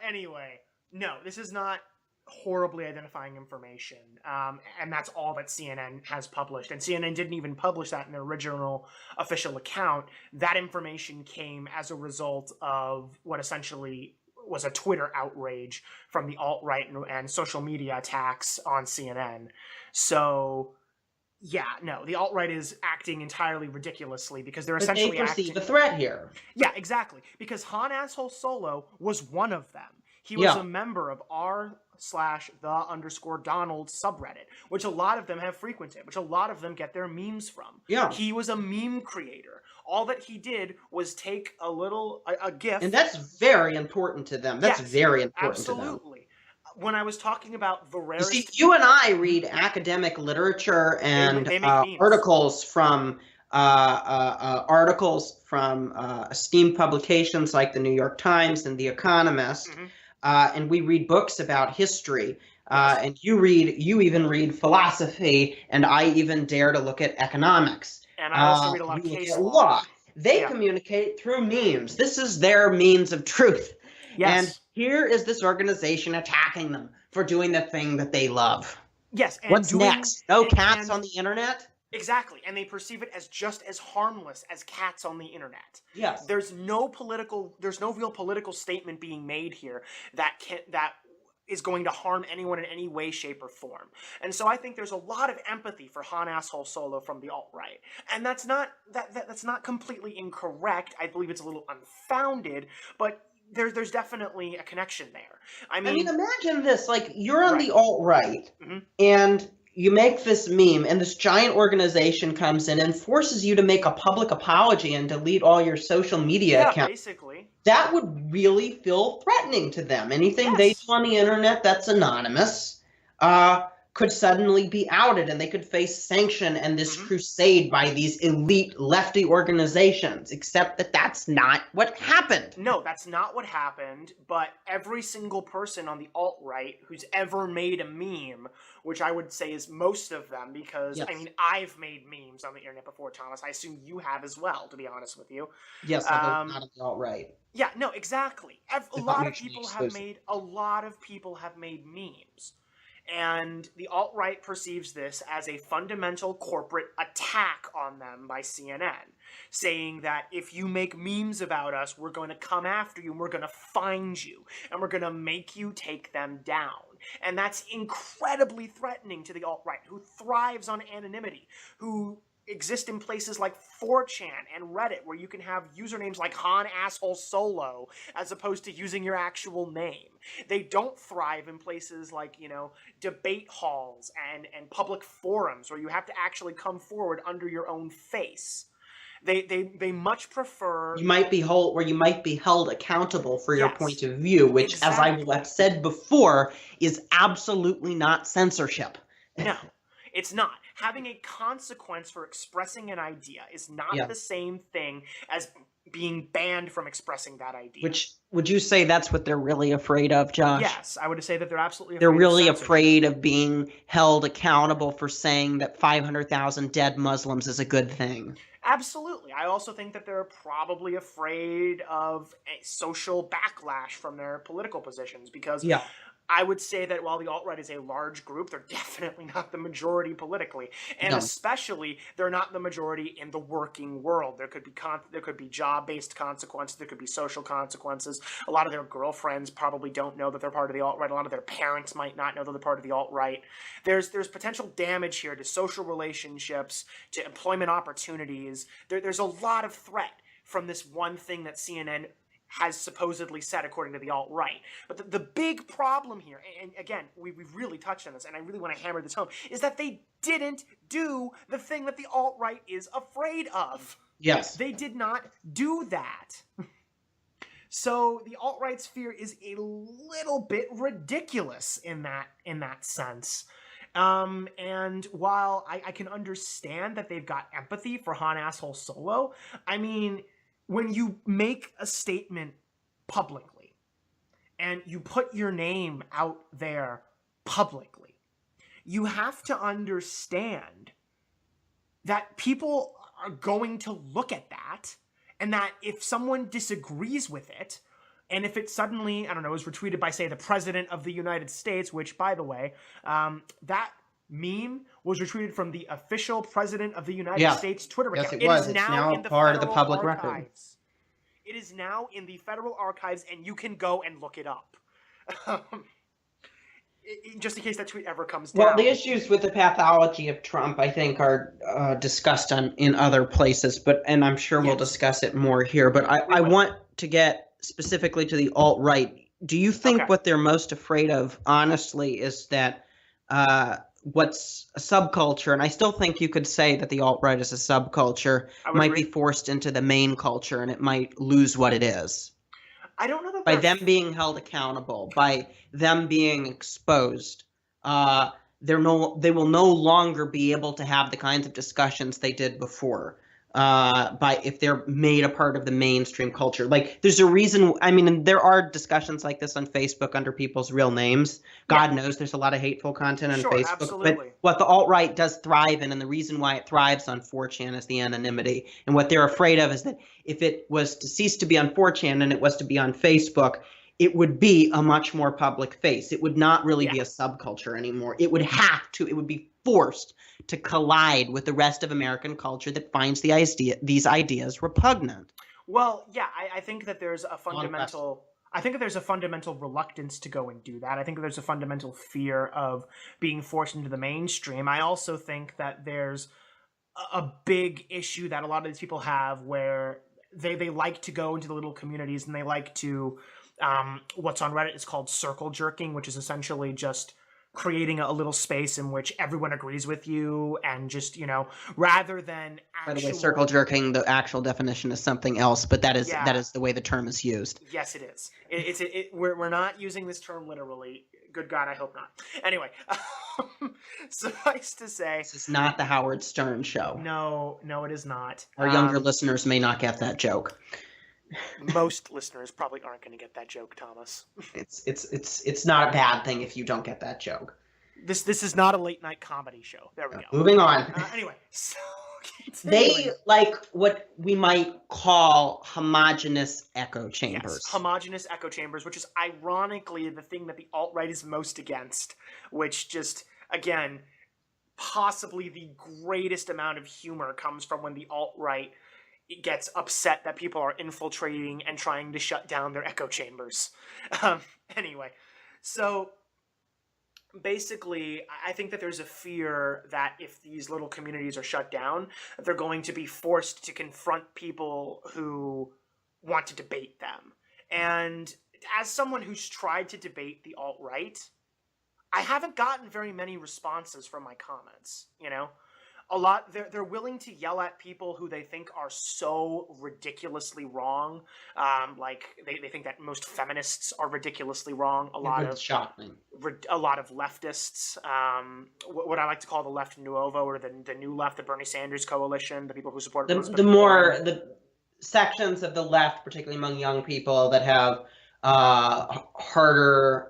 Anyway, no, this is not horribly identifying information. And that's all that CNN has published. And CNN didn't even publish that in their original official account. That information came as a result of what essentially was a Twitter outrage from the alt-right and social media attacks on CNN. So... yeah, no, the alt-right is acting entirely ridiculously because they're essentially they perceive a threat here. Yeah, exactly. Because HanAssholeSolo was one of them. He was a member of r/the_Donald subreddit, which a lot of them have frequented, which a lot of them get their memes from. Yeah. He was a meme creator. All that he did was take a GIF. And that's very important to them. That's very important to them. Absolutely. When I was talking about the rarest... You see, you and I read academic literature and articles from esteemed publications like the New York Times and The Economist, and we read books about history. And you even read philosophy, and I even dare to look at economics. And I also read a lot of case law. They communicate through memes. This is their means of truth. Yes. And here is this organization attacking them for doing the thing that they love. Yes. And what's next? No cats on the internet? Exactly. And they perceive it as just as harmless as cats on the internet. Yes. There's no real political statement being made here that is going to harm anyone in any way, shape, or form. And so I think there's a lot of empathy for HanAssholeSolo from the alt-right. And that's not completely incorrect. I believe it's a little unfounded, but there's definitely a connection there. I mean, imagine this, like, you're on Right. the alt-right, and you make this meme, and this giant organization comes in and forces you to make a public apology and delete all your social media accounts. Basically. That would really feel threatening to them. Anything they do on the internet that's anonymous could suddenly be outed, and they could face sanction and this crusade by these elite lefty organizations, except that that's not what happened. No, that's not what happened, but every single person on the alt-right who's ever made a meme, which I would say is most of them, because, I mean, I've made memes on the internet before, Thomas. I assume you have as well, to be honest with you. Yes, although not on the alt-right. Yeah, no, exactly. A lot of people have made memes. And the alt-right perceives this as a fundamental corporate attack on them by CNN, saying that if you make memes about us, we're going to come after you, and we're going to find you, and we're going to make you take them down. And that's incredibly threatening to the alt-right, who thrives on anonymity, who exist in places like 4chan and Reddit, where you can have usernames like HanAssholeSolo as opposed to using your actual name. They don't thrive in places like, you know, debate halls and public forums where you have to actually come forward under your own face. They much prefer... You might be held accountable for your point of view, which, as I have said before, is absolutely not censorship. No, it's not. Having a consequence for expressing an idea is not the same thing as being banned from expressing that idea. Which, would you say that's what they're really afraid of, Josh? Yes, I would say that they're absolutely afraid They're really afraid of being held accountable for saying that 500,000 dead Muslims is a good thing. Absolutely. I also think that they're probably afraid of a social backlash from their political positions, because I would say that while the alt-right is a large group, they're definitely not the majority politically, and especially they're not the majority in the working world. There could be job-based consequences, there could be social consequences. A lot of their girlfriends probably don't know that they're part of the alt-right. A lot of their parents might not know that they're part of the alt-right. There's potential damage here to social relationships, to employment opportunities. There's a lot of threat from this one thing that CNN has supposedly said, according to the alt-right. But the big problem here, and again, we've really touched on this, and I really want to hammer this home, is that they didn't do the thing that the alt-right is afraid of. Yes. They did not do that. So the alt-right's fear is a little bit ridiculous in that sense. And while I can understand that they've got empathy for HanAssholeSolo, I mean, when you make a statement publicly and you put your name out there publicly, you have to understand that people are going to look at that, and that if someone disagrees with it, and if it suddenly, I don't know, is retweeted by, say, the President of the United States, which, by the way, that meme was retweeted from the official President of the United States Twitter account. Yes, it was. It's now in the part of the public archives. record. It is now in the federal archives, and you can go and look it up. Just in case that tweet ever comes down. Well, the issues with the pathology of Trump, I think, are discussed in other places, and I'm sure we'll discuss it more here. But I want to get specifically to the alt-right. Do you think what they're most afraid of, honestly, is that what's a subculture, and I still think you could say that the alt-right is a subculture, might be forced into the main culture, and it might lose what it is? I don't know that by them being held accountable, by them being exposed, they will no longer be able to have the kinds of discussions they did before. If they're made a part of the mainstream culture. Like, there's a reason, I mean, there are discussions like this on Facebook under people's real names. God knows there's a lot of hateful content on Facebook. Absolutely. But what the alt-right does thrive in, and the reason why it thrives on 4chan, is the anonymity. And what they're afraid of is that if it was to cease to be on 4chan and it was to be on Facebook, it would be a much more public face. It would not really be a subculture anymore. It would be forced to collide with the rest of American culture that finds these ideas repugnant. Well, yeah, I think that there's a fundamental reluctance to go and do that. I think there's a fundamental fear of being forced into the mainstream. I also think that there's a big issue that a lot of these people have where they like to go into the little communities, and they like to What's on Reddit is called circle jerking, which is essentially just creating a little space in which everyone agrees with you, and just, rather than By the way, actual... circle jerking, the actual definition is something else, but that is the way the term is used. Yes, it is. We're not using this term literally. Good God, I hope not. Anyway, suffice to say, this is not the Howard Stern show. No, it is not. Our younger listeners may not get that joke. Most listeners probably aren't going to get that joke, Thomas. It's not a bad thing if you don't get that joke. This is not a late night comedy show. There we go. Moving on. Anyway, so they like what we might call homogeneous echo chambers. Yes, homogeneous echo chambers, which is ironically the thing that the alt-right is most against, which just, again, possibly the greatest amount of humor comes from when the alt-right gets upset that people are infiltrating and trying to shut down their echo chambers. Anyway, so basically, I think that there's a fear that if these little communities are shut down, that they're going to be forced to confront people who want to debate them. And as someone who's tried to debate the alt-right, I haven't gotten very many responses from my comments, A lot, they're willing to yell at people who they think are so ridiculously wrong. Like they think that most feminists are ridiculously wrong. A lot of leftists, what I like to call the left nuovo, or the new left, the Bernie Sanders coalition, the people who support the sections of the left, particularly among young people, that have a harder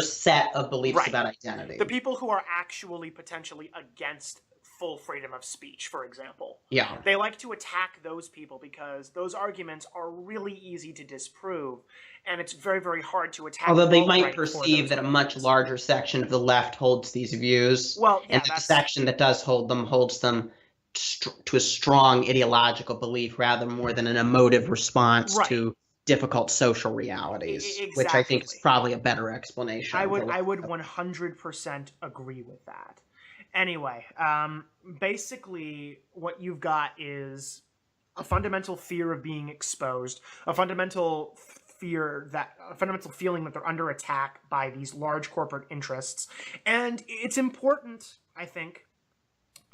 set of beliefs about identity. The people who are actually potentially against full freedom of speech, for example. Yeah. They like to attack those people because those arguments are really easy to disprove, and it's very, very hard to attack. Although they might perceive that a much larger section of the left holds these views, and the section that does hold them holds them to a strong ideological belief rather more than an emotive response to difficult social realities, exactly. Which I think is probably a better explanation. I would 100% agree with that. Anyway, basically what you've got is a fundamental fear of being exposed, a fundamental feeling that they're under attack by these large corporate interests. And it's important, I think,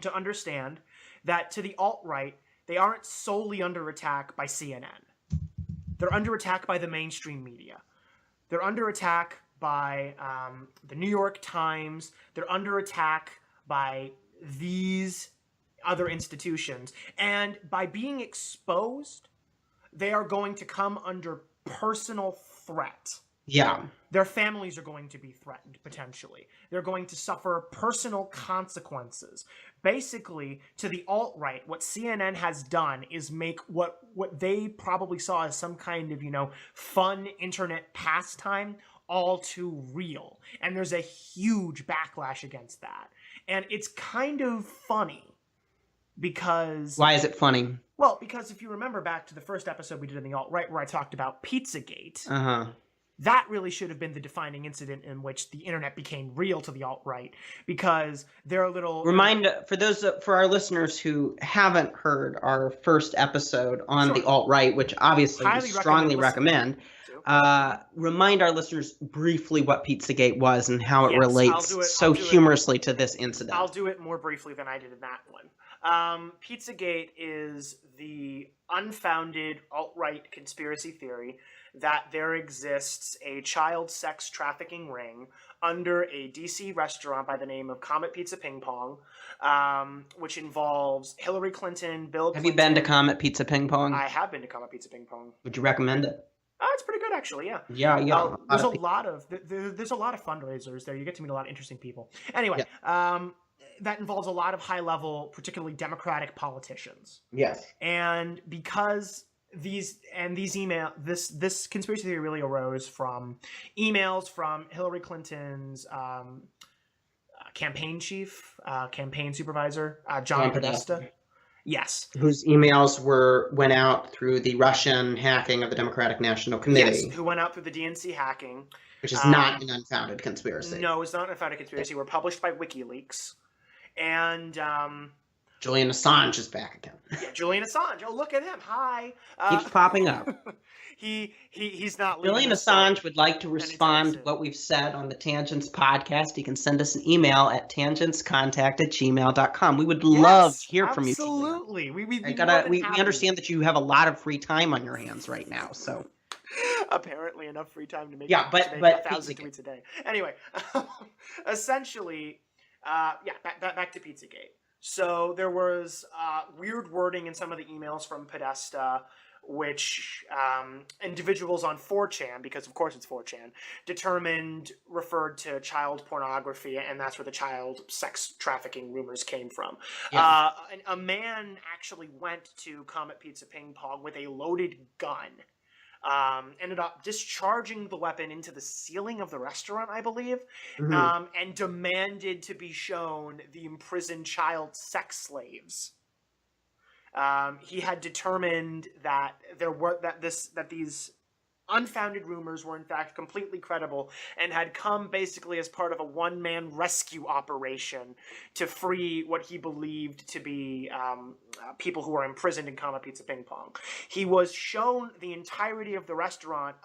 to understand that to the alt-right, they aren't solely under attack by CNN. They're under attack by the mainstream media. They're under attack by the New York Times. They're under attack by these other institutions. And by being exposed, they are going to come under personal threat. Yeah. Their families are going to be threatened, potentially. They're going to suffer personal consequences. Basically, to the alt-right, what CNN has done is make what they probably saw as some kind of, fun internet pastime all too real. And there's a huge backlash against that. And it's kind of funny because... Why is it funny? Well, because if you remember back to the first episode we did in the alt-right where I talked about Pizzagate... Uh-huh. That really should have been the defining incident in which the internet became real to the alt-right, because they're a little... For our listeners who haven't heard our first episode on the alt-right, which obviously we strongly recommend, remind our listeners briefly what Pizzagate was and how it relates humorously to this incident. I'll do it more briefly than I did in that one. Pizzagate is the unfounded alt-right conspiracy theory that there exists a child sex trafficking ring under a DC restaurant by the name of Comet Pizza Ping Pong, which involves Hillary Clinton, Bill Clinton. Have you been to Comet Pizza Ping Pong? I have been to Comet Pizza Ping Pong. Would you recommend it? It's pretty good, actually, yeah. Yeah. There's a lot of fundraisers there. You get to meet a lot of interesting people. Anyway, that involves a lot of high-level, particularly Democratic politicians. Yes. And because... This conspiracy theory really arose from emails from Hillary Clinton's campaign chief, campaign supervisor, John Podesta. Yes. Whose emails went out through the Russian hacking of the Democratic National Committee. Yes, who went out through the DNC hacking. Which is not an unfounded conspiracy. No, it's not an unfounded conspiracy. We're published by WikiLeaks. And Julian Assange is back again. Yeah, Julian Assange. Oh, look at him. Hi. Keeps popping up. He's not leaving Julian us soul Assange would like to respond to what we've said on the Tangents podcast. He can send us an email at tangentscontact@gmail.com. We would love to hear from you, Julian. Absolutely. We understand that you have a lot of free time on your hands right now, so. Apparently enough free time to make, but 1,000 tweets a day. Anyway, essentially, back to Pizzagate. So there was weird wording in some of the emails from Podesta, which individuals on 4chan, because of course it's 4chan, determined referred to child pornography, and that's where the child sex trafficking rumors came from. Yeah. A man actually went to Comet Pizza Ping Pong with a loaded gun. Ended up discharging the weapon into the ceiling of the restaurant, I believe, and demanded to be shown the imprisoned child sex slaves. He had determined that these unfounded rumors were in fact completely credible and had come basically as part of a one-man rescue operation to free what he believed to be people who are imprisoned in Comet Pizza Ping Pong. He was shown the entirety of the restaurant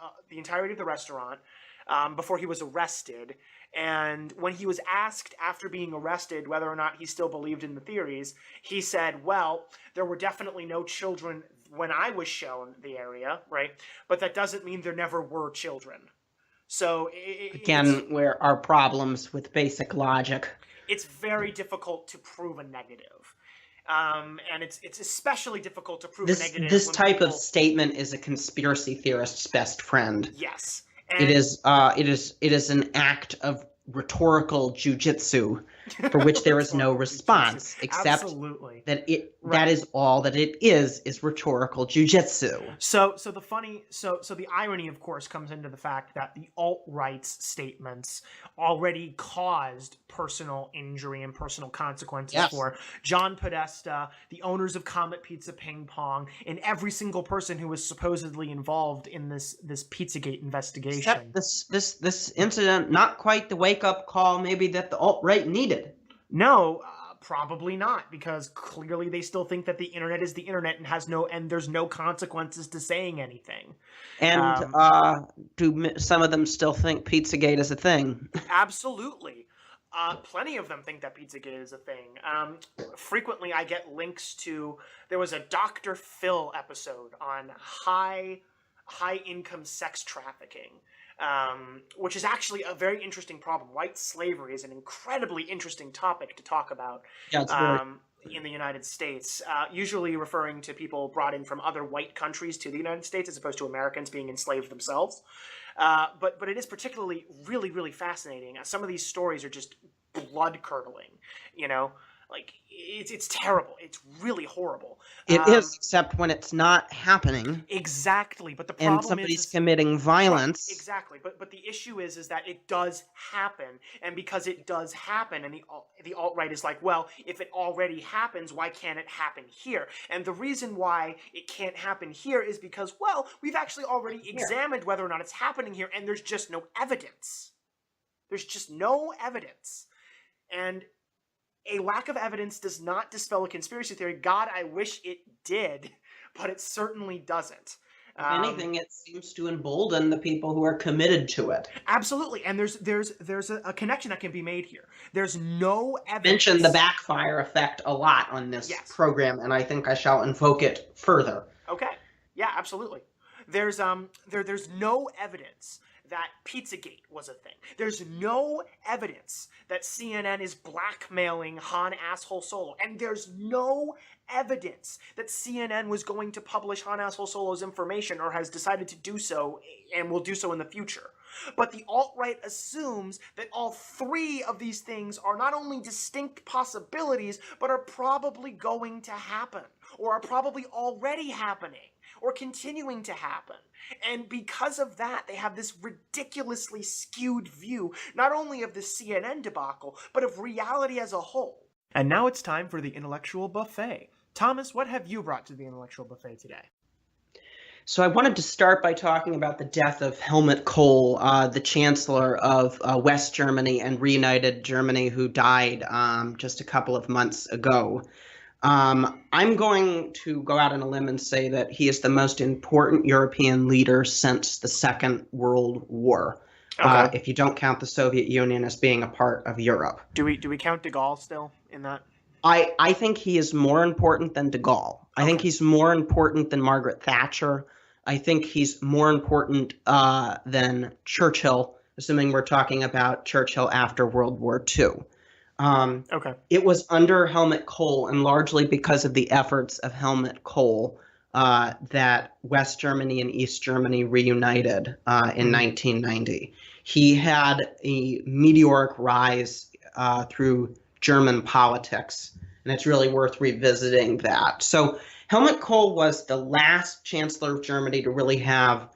before he was arrested. And when he was asked after being arrested whether or not he still believed in the theories, he said, well, there were definitely no children when I was shown the area, right? But that doesn't mean there never were children. So where our problems with basic logic. It's very difficult to prove a negative. And it's especially difficult to prove a negative. This type of statement is a conspiracy theorist's best friend. Yes. And it is an act of rhetorical jujitsu for which there is no response except that that is all that it is rhetorical jujitsu. So the irony, of course, comes into the fact that the alt-right's statements already caused personal injury and personal consequences for John Podesta, the owners of Comet Pizza Ping Pong, and every single person who was supposedly involved in this Pizzagate investigation. Except this incident, not quite the wake-up call maybe that the alt-right needed. No, probably not, because clearly they still think that the internet is the internet and there's no consequences to saying anything. And do some of them still think Pizzagate is a thing? Absolutely. Plenty of them think that Pizzagate is a thing. Frequently I get links to, there was a Dr. Phil episode on high income sex trafficking. Which is actually a very interesting problem. White slavery is an incredibly interesting topic to talk about in the United States, usually referring to people brought in from other white countries to the United States as opposed to Americans being enslaved themselves. But it is particularly really, really fascinating. Some of these stories are just blood-curdling, you know? Like, it's terrible. It's really horrible. It is, except when it's not happening. Exactly, but the problem and somebody's committing violence. Right, exactly, but the issue is that it does happen, and because it does happen, and the alt-right is like, well, if it already happens, why can't it happen here? And the reason why it can't happen here is because, well, we've actually already examined whether or not it's happening here, and there's just no evidence. There's just no evidence. And a lack of evidence does not dispel a conspiracy theory. God, I wish it did, but it certainly doesn't. If anything, it seems to embolden the people who are committed to it. Absolutely, and there's a connection that can be made here. There's no evidence. Mentioned the backfire effect a lot on this program, and I think I shall invoke it further. Okay, yeah, absolutely. There's no evidence that Pizzagate was a thing. There's no evidence that CNN is blackmailing HanAssholeSolo, and there's no evidence that CNN was going to publish HanAssholeSolo's information or has decided to do so and will do so in the future. But the alt-right assumes that all three of these things are not only distinct possibilities, but are probably going to happen, or are probably already happening, or continuing to happen. And because of that, they have this ridiculously skewed view, not only of the CNN debacle, but of reality as a whole. And now it's time for the Intellectual Buffet. Thomas, what have you brought to the Intellectual Buffet today? So I wanted to start by talking about the death of Helmut Kohl, the Chancellor of West Germany and reunited Germany, who died just a couple of months ago. I'm going to go out on a limb and say that he is the most important European leader since the Second World War. Okay. If you don't count the Soviet Union as being a part of Europe. Do we count de Gaulle still in that? I think he is more important than de Gaulle. I think he's more important than Margaret Thatcher. I think he's more important than Churchill, assuming we're talking about Churchill after World War II. It was under Helmut Kohl, and largely because of the efforts of Helmut Kohl, that West Germany and East Germany reunited in 1990. He had a meteoric rise through German politics, and it's really worth revisiting that. So Helmut Kohl was the last chancellor of Germany to really have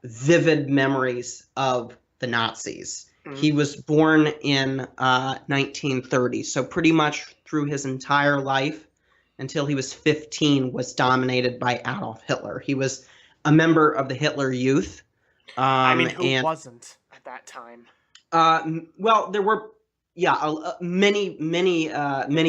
vivid memories of the Nazis. He was born in 1930, so pretty much through his entire life until he was 15 was dominated by Adolf Hitler. He was a member of the Hitler Youth. Who wasn't at that time? Well, there were, many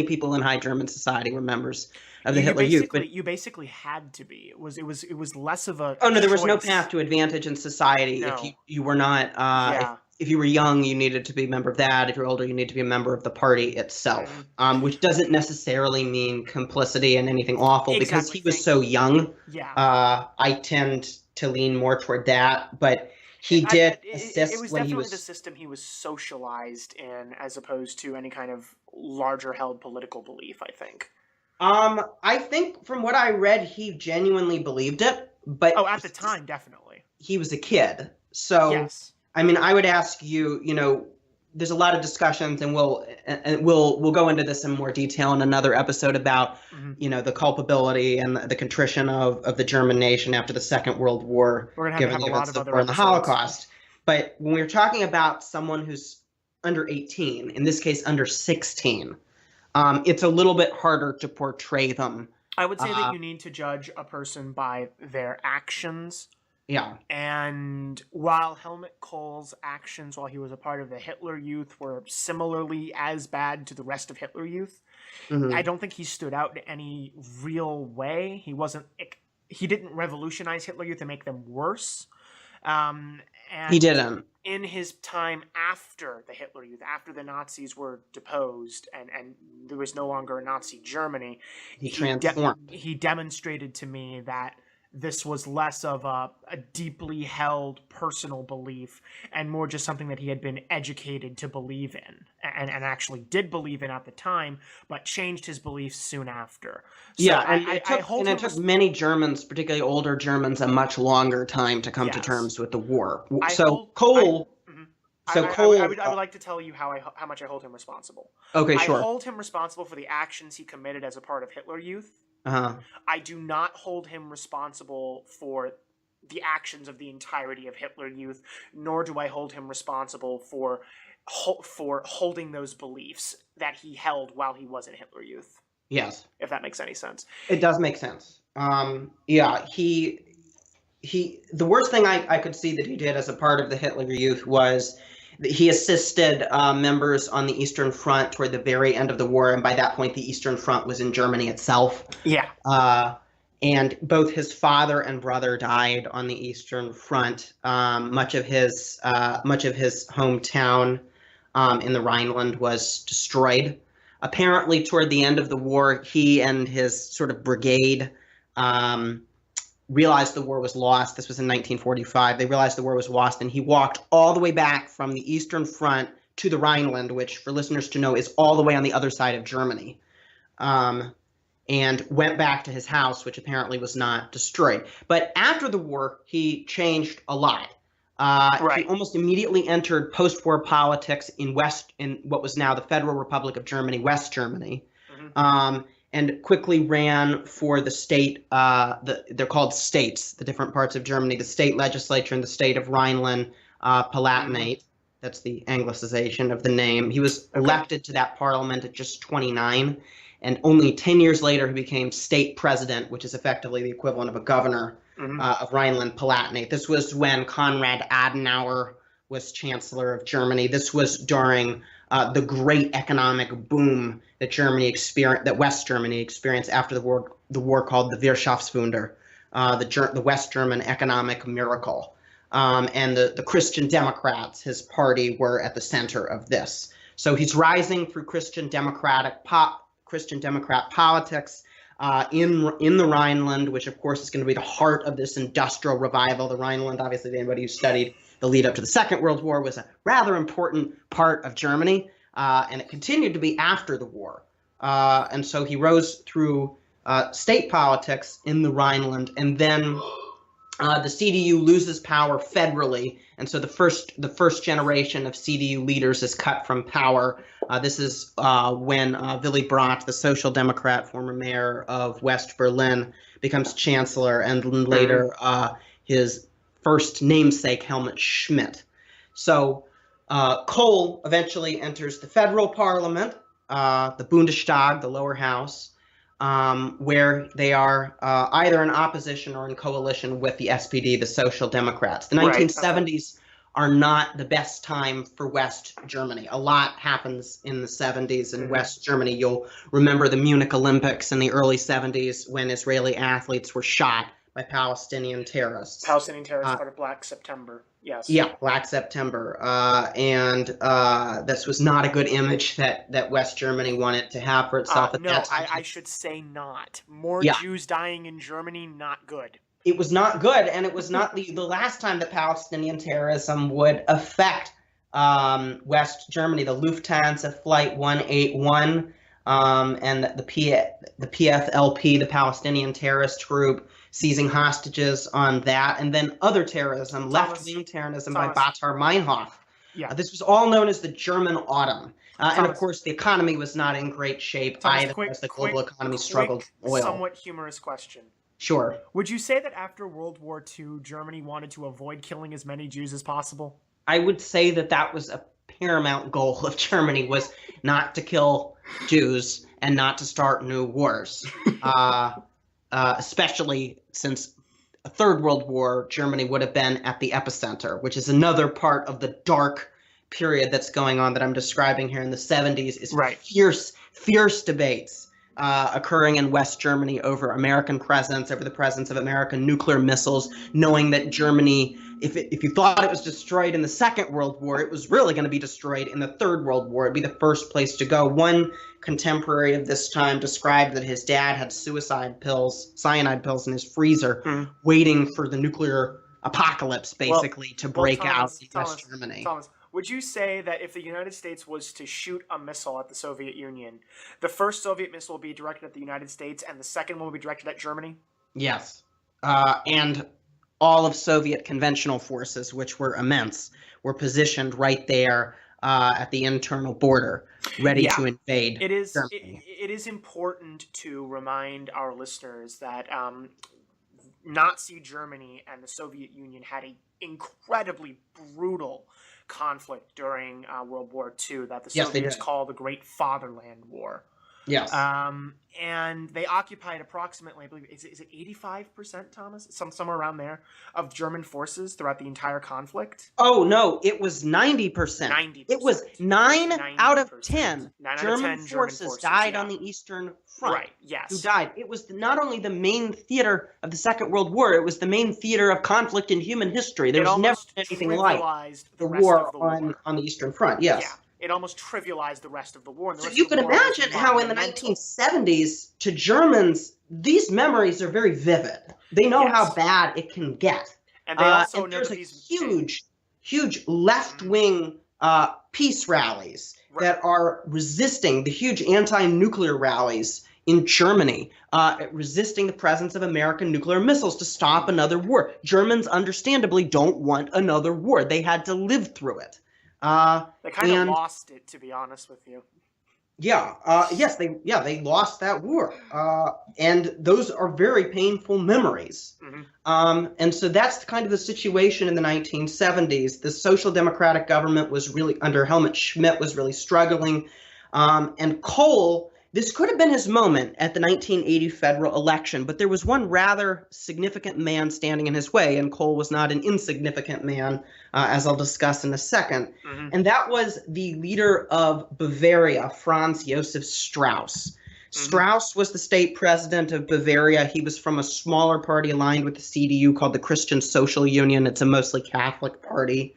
people in high German society were members of the Hitler Youth. But you basically had to be. It was less of a. Oh no, there was choice. no path to advantage in society if you were not. If you were young, you needed to be a member of that. If you're older, you need to be a member of the party itself, which doesn't necessarily mean complicity in anything awful. Because he was so young, I tend to lean more toward that. But he did assist it was when definitely he was the system he was socialized in, as opposed to any kind of larger held political belief, I think. I think from what I read, he genuinely believed it. But at the time, definitely. He was a kid, so. Yes. I mean, I would ask you, there's a lot of discussions, and we'll go into this in more detail in another episode about, the culpability and the contrition of the German nation after the Second World War, given the events of the war and the Holocaust. But when we're talking about someone who's under 18, in this case under 16, it's a little bit harder to portray them. I would say that you need to judge a person by their actions. Yeah. And while Helmut Kohl's actions while he was a part of the Hitler Youth were similarly as bad to the rest of Hitler Youth, I don't think he stood out in any real way. He didn't revolutionize Hitler Youth and make them worse. And he didn't. In his time after the Hitler Youth, after the Nazis were deposed and there was no longer a Nazi Germany, he transformed. He demonstrated to me that this was less of a deeply held personal belief and more just something that he had been educated to believe in and actually did believe in at the time, but changed his beliefs soon after. So it took many Germans, particularly older Germans, a much longer time to come to terms with the war. Kohl... I would like to tell you how much I hold him responsible. Okay, sure. I hold him responsible for the actions he committed as a part of Hitler Youth. I do not hold him responsible for the actions of the entirety of Hitler Youth, nor do I hold him responsible for holding those beliefs that he held while he was in Hitler Youth. Yes. If that makes any sense. It does make sense. The worst thing I could see that he did as a part of the Hitler Youth was he assisted members on the Eastern Front toward the very end of the war, and by that point, the Eastern Front was in Germany itself. Yeah. And both his father and brother died on the Eastern Front. Much of his hometown in the Rhineland was destroyed. Apparently, toward the end of the war, he and his sort of brigade realized the war was lost. This was in 1945. They realized the war was lost, and he walked all the way back from the Eastern Front to the Rhineland, which, for listeners to know, is all the way on the other side of Germany, and went back to his house, which apparently was not destroyed. But after the war, he changed a lot. He almost immediately entered post-war politics in what was now the Federal Republic of Germany, West Germany. And quickly ran for the state, they're called states, the different parts of Germany, the state legislature in the state of Rhineland-Palatinate. That's the anglicization of the name. He was elected to that parliament at just 29, and only 10 years later he became state president, which is effectively the equivalent of a governor of Rhineland-Palatinate. This was when Konrad Adenauer was chancellor of Germany. This was during the great economic boom that West Germany experienced after the war called the Wirtschaftswunder, the West German economic miracle. And the Christian Democrats, his party, were at the center of this. So he's rising through Christian Democrat politics in the Rhineland, which of course is going to be the heart of this industrial revival. The Rhineland, obviously, anybody who studied the lead up to the Second World War, was a rather important part of Germany, and it continued to be after the war. And so he rose through state politics in the Rhineland, and then the CDU loses power federally, and so the first generation of CDU leaders is cut from power. This is when Willy Brandt, the Social Democrat, former mayor of West Berlin, becomes chancellor, and later his first namesake, Helmut Schmidt. So Kohl eventually enters the federal parliament, the Bundestag, the lower house, where they are either in opposition or in coalition with the SPD, the Social Democrats. The 1970s are not the best time for West Germany. A lot happens in the 70s in West Germany. You'll remember the Munich Olympics in the early 70s when Israeli athletes were shot by Palestinian terrorists. Palestinian terrorists, part of Black September. Yes. Yeah, Black September. And this was not a good image that West Germany wanted to have for itself at that time. I should say not. More Jews dying in Germany, not good. It was not good, and it was not the last time that Palestinian terrorism would affect West Germany. The Lufthansa Flight 181 and the PFLP, the Palestinian terrorist group, seizing hostages on that, and then other terrorism, left-wing terrorism by Baatar Meinhof. Yeah. This was all known as the German Autumn. And of course, the economy was not in great shape either, as the global economy struggled with oil. Somewhat humorous question. Sure. Would you say that after World War II, Germany wanted to avoid killing as many Jews as possible? I would say that was a paramount goal of Germany, was not to kill Jews and not to start new wars. Especially since a Third World War, Germany would have been at the epicenter, which is another part of the dark period that's going on that I'm describing here in the 70s, is fierce debates occurring in West Germany over American presence, over the presence of American nuclear missiles, knowing that Germany, if you thought it was destroyed in the Second World War, it was really going to be destroyed in the Third World War. It'd be the first place to go. One contemporary of this time described that his dad had cyanide pills in his freezer, waiting for the nuclear apocalypse, basically, to break out in West Germany. Thomas, would you say that if the United States was to shoot a missile at the Soviet Union, the first Soviet missile will be directed at the United States and the second one will be directed at Germany? Yes. And all of Soviet conventional forces, which were immense, were positioned right there at the internal border, ready to invade Germany. It is important to remind our listeners that Nazi Germany and the Soviet Union had an incredibly brutal conflict during World War II that the Soviets call the Great Fatherland War. Yes. And they occupied approximately, I believe, is it 85%, Thomas? Somewhere around there, of German forces throughout the entire conflict? Oh, no, it was 90%. 90%. It was 9 out of 10 German forces died on the Eastern Front. Right, yes. Who died. It was not only the main theater of the Second World War, it was the main theater of conflict in human history. There was never anything like the war on the Eastern Front, yes. Yeah. It almost trivialized the rest of the war. So you can imagine how in the 1970s, to Germans, these memories are very vivid. They know how bad it can get. And they also know there's huge left-wing peace rallies that are resisting the huge anti-nuclear rallies in Germany, resisting the presence of American nuclear missiles to stop another war. Germans understandably don't want another war. They had to live through it. They kind of lost it, to be honest with you. Yes, they lost that war, and those are very painful memories. And so that's kind of the situation in the 1970s. The Social Democratic government was really, under Helmut Schmidt, was really struggling, and Kohl This could have been his moment at the 1980 federal election, but there was one rather significant man standing in his way, and Kohl was not an insignificant man, as I'll discuss in a second. Mhm. And that was the leader of Bavaria, Franz Josef Strauss. Strauss was the state president of Bavaria. He was from a smaller party aligned with the CDU called the Christian Social Union. It's a mostly Catholic party.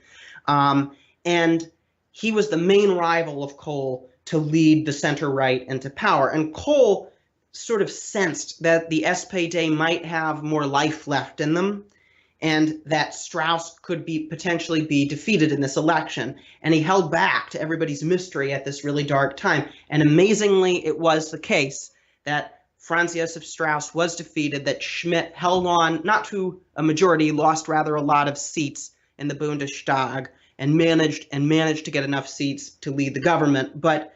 And he was the main rival of Kohl to lead the center-right into power. And Kohl sort of sensed that the SPD might have more life left in them and that Strauss could potentially be defeated in this election. And he held back to everybody's mystery at this really dark time. And amazingly, it was the case that Franz Josef Strauss was defeated, that Schmidt held on, not to a majority, lost rather a lot of seats in the Bundestag, and managed to get enough seats to lead the government. But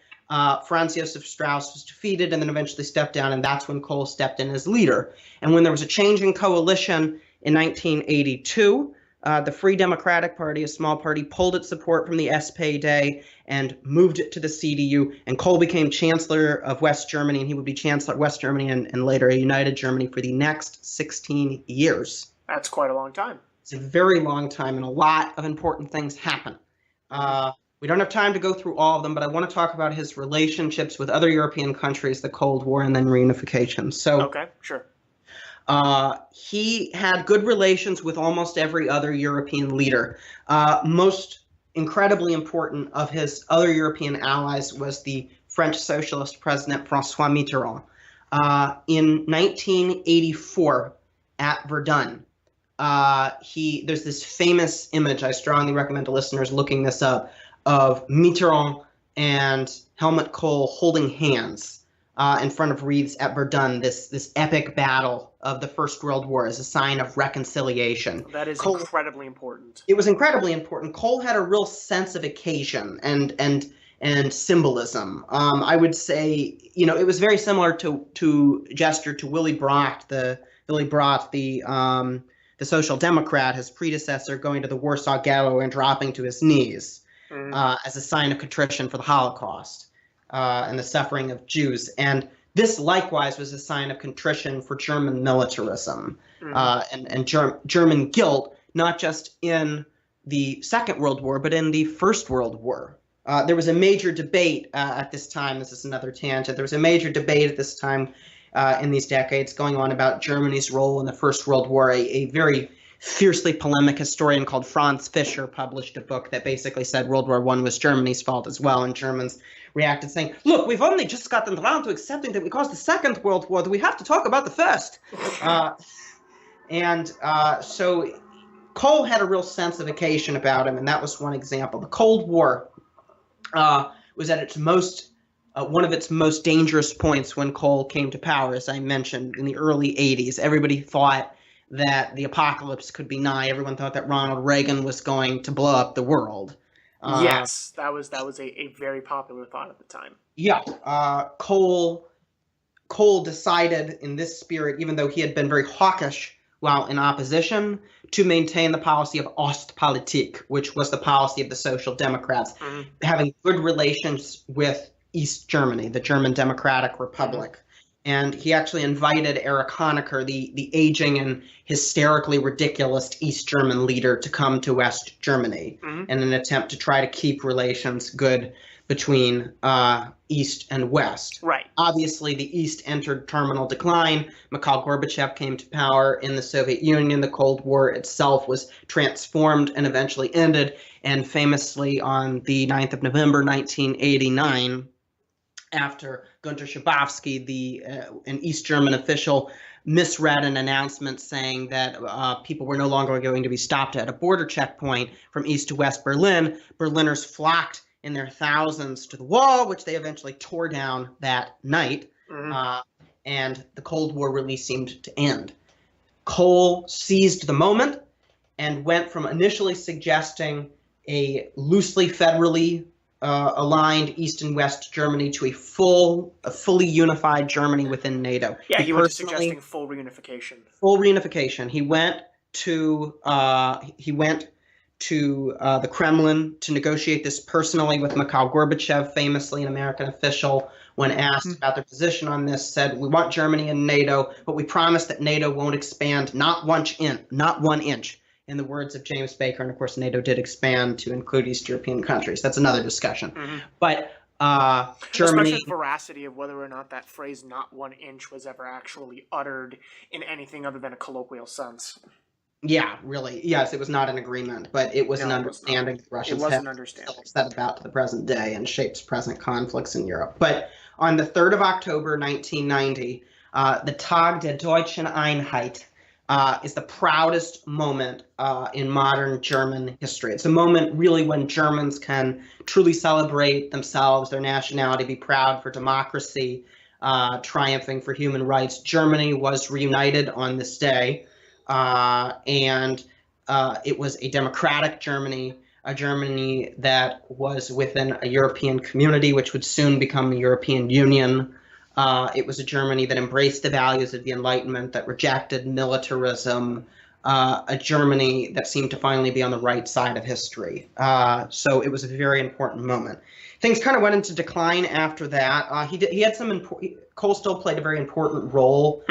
Franz Josef Strauss was defeated and then eventually stepped down, and that's when Kohl stepped in as leader. And when there was a change in coalition in 1982, the Free Democratic Party, a small party, pulled its support from the SPD and moved it to the CDU, and Kohl became Chancellor of West Germany, and he would be Chancellor of West Germany and later a united Germany for the next 16 years. That's quite a long time. It's a very long time, and a lot of important things happen. We don't have time to go through all of them, but I want to talk about his relationships with other European countries, the Cold War, and then reunification. So, okay, sure. He had good relations with almost every other European leader. Most incredibly important of his other European allies was the French socialist president François Mitterrand. In 1984 at Verdun, there's this famous image, I strongly recommend to listeners looking this up, of Mitterrand and Helmut Kohl holding hands in front of wreaths at Verdun, this epic battle of the First World War as a sign of reconciliation. That is incredibly important. It was incredibly important. Kohl had a real sense of occasion and symbolism. I would say, it was very similar to gesture to Willy Brandt, the Social Democrat, his predecessor, going to the Warsaw Ghetto and dropping to his knees as a sign of contrition for the Holocaust and the suffering of Jews. And this likewise was a sign of contrition for German militarism and German guilt, not just in the Second World War, but in the First World War. There was a major debate at this time. This is another tangent. There was a major debate at this time in these decades going on about Germany's role in the First World War. A very fiercely polemic historian called Franz Fischer published a book that basically said World War I was Germany's fault as well, and Germans reacted saying, look, we've only just gotten around to accepting that we caused the Second World War, that we have to talk about the First. So Kohl had a real sense of occasion about him, and that was one example. The Cold War was at its most one of its most dangerous points when Kohl came to power, as I mentioned, in the early 80s. Everybody thought that the apocalypse could be nigh. Everyone thought that Ronald Reagan was going to blow up the world. Yes, that was a very popular thought at the time. Yeah, Kohl decided in this spirit, even though he had been very hawkish while in opposition, to maintain the policy of Ostpolitik, which was the policy of the Social Democrats, having good relations with East Germany, the German Democratic Republic. And he actually invited Erich Honecker, the aging and hysterically ridiculous East German leader, to come to West Germany in an attempt to try to keep relations good between East and West. Right. Obviously, the East entered terminal decline. Mikhail Gorbachev came to power in the Soviet Union. The Cold War itself was transformed and eventually ended. And famously, on the 9th of November, 1989, after Gunter Schabowski, an East German official, misread an announcement saying that people were no longer going to be stopped at a border checkpoint from East to West Berlin, Berliners flocked in their thousands to the wall, which they eventually tore down that night, and the Cold War really seemed to end. Kohl seized the moment and went from initially suggesting a loosely federally aligned East and West Germany to a fully unified Germany within NATO. Yeah, he was suggesting full reunification. Full reunification. He went to the Kremlin to negotiate this personally with Mikhail Gorbachev, famously an American official, when asked about their position on this, said, "We want Germany in NATO, but we promise that NATO won't expand not 1 inch." In the words of James Baker, and of course, NATO did expand to include East European countries. That's another discussion. But Germany, especially the veracity of whether or not that phrase "not 1 inch" was ever actually uttered in anything other than a colloquial sense. Yeah, really. Yes, it was not an agreement, but it was an understanding that Russians have set about to the present day and shapes present conflicts in Europe. But on the 3rd of October, 1990, the Tag der Deutschen Einheit is the proudest moment in modern German history. It's a moment really when Germans can truly celebrate themselves, their nationality, be proud for democracy, triumphing for human rights. Germany was reunited on this day. And it was a democratic Germany, a Germany that was within a European community, which would soon become the European Union. It was a Germany that embraced the values of the Enlightenment, that rejected militarism, a Germany that seemed to finally be on the right side of history. So it was a very important moment. Things kind of went into decline after that. He had some important. Kohl still played a very important role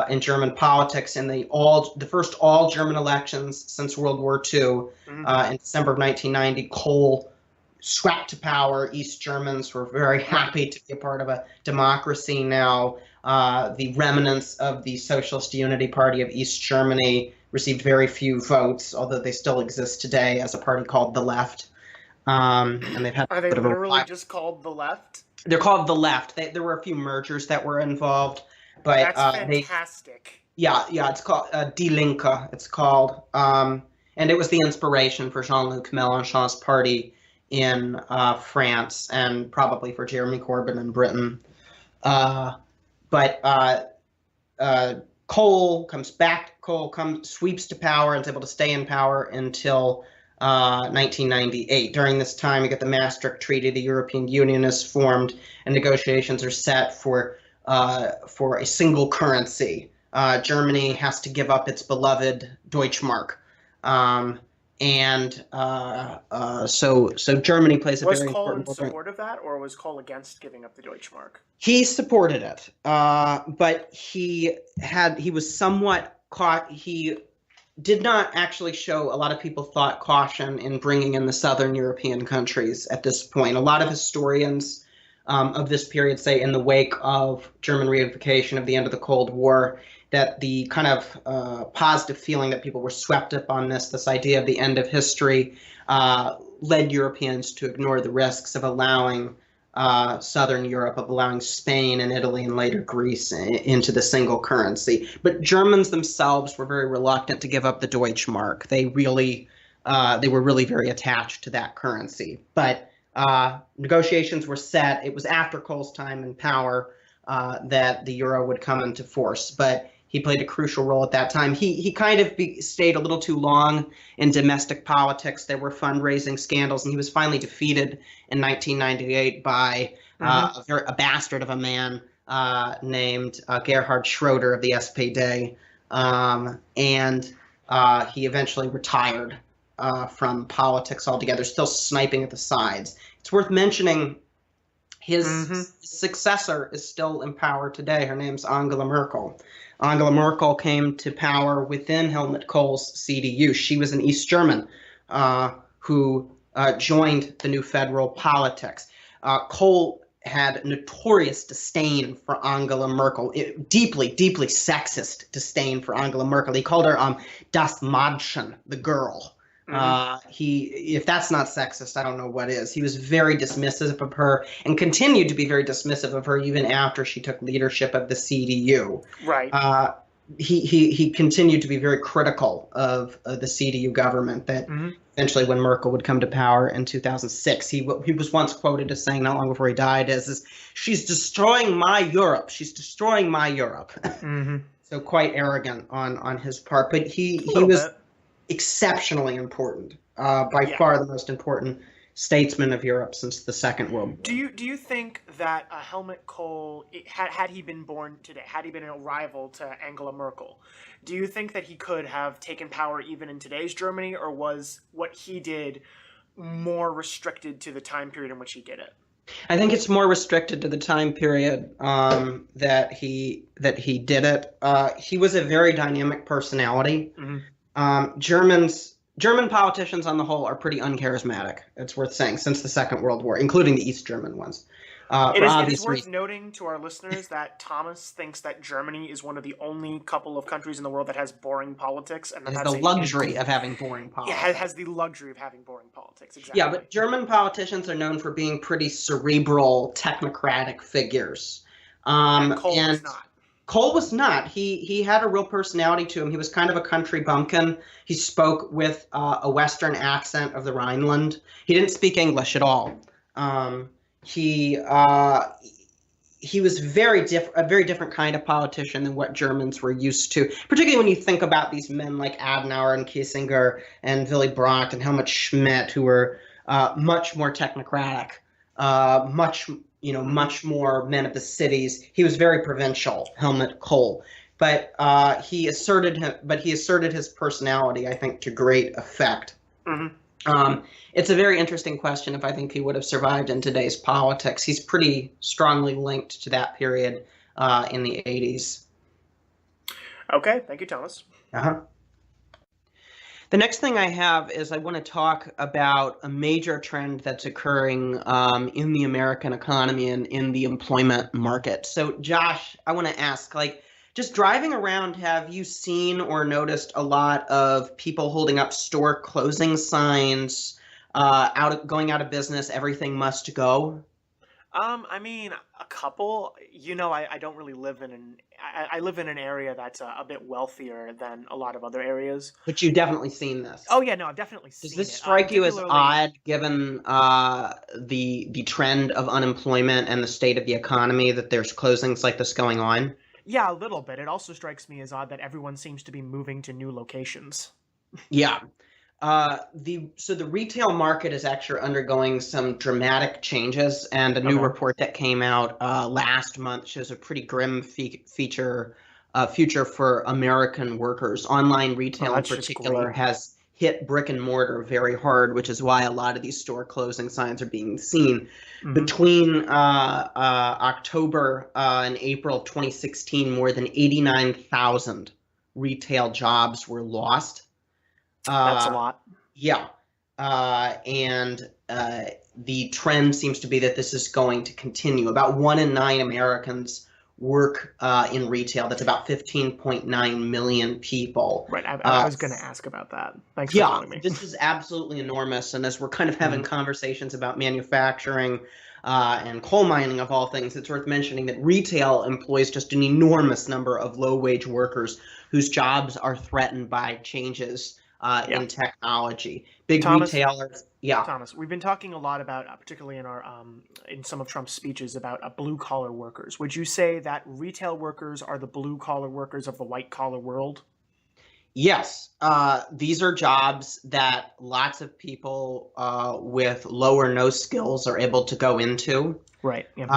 in German politics in the first all German elections since World War II. In December of 1990, Kohl swept to power. East Germans were very happy to be a part of a democracy now. The remnants of the Socialist Unity Party of East Germany received very few votes, although they still exist today as a party called the Left. And they've had Are they literally just called the Left? They're called the Left. There were a few mergers that were involved, but that's fantastic. It's called Die Linke. It's called, and it was the inspiration for Jean-Luc Mélenchon's party in France, and probably for Jeremy Corbyn in Britain. But Kohl comes back. Kohl sweeps to power and is able to stay in power until 1998. During this time, you get the Maastricht Treaty, the European Union is formed, and negotiations are set for a single currency. Germany has to give up its beloved Deutschmark, so Germany plays a very important role. Was Kohl in support of that, or was Kohl against giving up the Deutschmark? He supported it, but he was somewhat caught. He did not actually show, a lot of people thought, caution in bringing in the Southern European countries at this point. A lot of historians of this period say, in the wake of German reunification of the end of the Cold War, that the kind of positive feeling that people were swept up on this idea of the end of history, led Europeans to ignore the risks of allowing Southern Europe, of allowing Spain and Italy and later Greece into the single currency. But Germans themselves were very reluctant to give up the Deutschmark. They were really very attached to that currency. But negotiations were set. It was after Kohl's time in power that the euro would come into force. But he played a crucial role at that time. He kind of stayed a little too long in domestic politics. There were fundraising scandals, and he was finally defeated in 1998 by a bastard of a man named Gerhard Schroeder of the SPD, and he eventually retired from politics altogether, still sniping at the sides. It's worth mentioning his successor is still in power today. Her name's Angela Merkel. Angela Merkel came to power within Helmut Kohl's CDU. She was an East German who joined the new federal politics. Kohl had notorious disdain for Angela Merkel, deeply, deeply sexist disdain for Angela Merkel. He called her das Mädchen, the girl. If that's not sexist, I don't know what is. He was very dismissive of her and continued to be very dismissive of her even after she took leadership of the CDU. Right. He continued to be very critical of the CDU government that eventually, when Merkel would come to power in 2006, he was once quoted as saying, not long before he died, as "She's destroying my Europe. She's destroying my Europe." So quite arrogant on his part, but he was exceptionally important, by far the most important statesmen of Europe since the Second World War. Do you think that Helmut Kohl, had he been born today, had he been a rival to Angela Merkel, do you think that he could have taken power even in today's Germany, or was what he did more restricted to the time period in which he did it? I think it's more restricted to the time period that he did it. He was a very dynamic personality. German politicians on the whole are pretty uncharismatic, it's worth saying, since the Second World War, including the East German ones. It is worth noting to our listeners that Thomas thinks that Germany is one of the only couple of countries in the world that has boring politics, and that's the luxury of having boring politics. Yeah, has the luxury of having boring politics. Exactly. Yeah, but German politicians are known for being pretty cerebral, technocratic figures. And Kohl was not. Kohl was not. He had a real personality to him. He was kind of a country bumpkin. He spoke with a Western accent of the Rhineland. He didn't speak English at all. He was a very different kind of politician than what Germans were used to, particularly when you think about these men like Adenauer and Kissinger and Willy Brandt and Helmut Schmidt, who were much more technocratic, much more men of the cities. He was very provincial, Helmut Kohl, but he asserted his personality, I think, to great effect. It's a very interesting question if I think he would have survived in today's politics. He's pretty strongly linked to that period in the 80s. Okay, thank you, Thomas. The next thing I have is I want to talk about a major trend that's occurring in the American economy and in the employment market. So, Josh, I want to ask, just driving around, have you seen or noticed a lot of people holding up store closing signs, going out of business, everything must go? I mean, a couple. I don't really live in I live in an area that's a bit wealthier than a lot of other areas. But you've definitely seen this. Oh yeah, no, I've definitely seen it. Does this strike you as odd, given the trend of unemployment and the state of the economy, that there's closings like this going on? Yeah, a little bit. It also strikes me as odd that everyone seems to be moving to new locations. Yeah. The retail market is actually undergoing some dramatic changes, and a new report that came out last month shows a pretty grim future for American workers. Online retail in particular has hit brick and mortar very hard, which is why a lot of these store closing signs are being seen. Between October and April of 2016, more than 89,000 retail jobs were lost. That's a lot. Yeah. And the trend seems to be that this is going to continue. About 1 in 9 Americans work in retail. That's about 15.9 million people. Right. I was going to ask about that. Thanks for telling me. This is absolutely enormous. And as we're kind of having conversations about manufacturing and coal mining, of all things, it's worth mentioning that retail employs just an enormous number of low-wage workers whose jobs are threatened by changes in technology. Retailers. Yeah. Thomas, we've been talking a lot about, particularly in our in some of Trump's speeches, about blue-collar workers. Would you say that retail workers are the blue-collar workers of the white-collar world? Yes. These are jobs that lots of people with low or no skills are able to go into. Right. Yeah.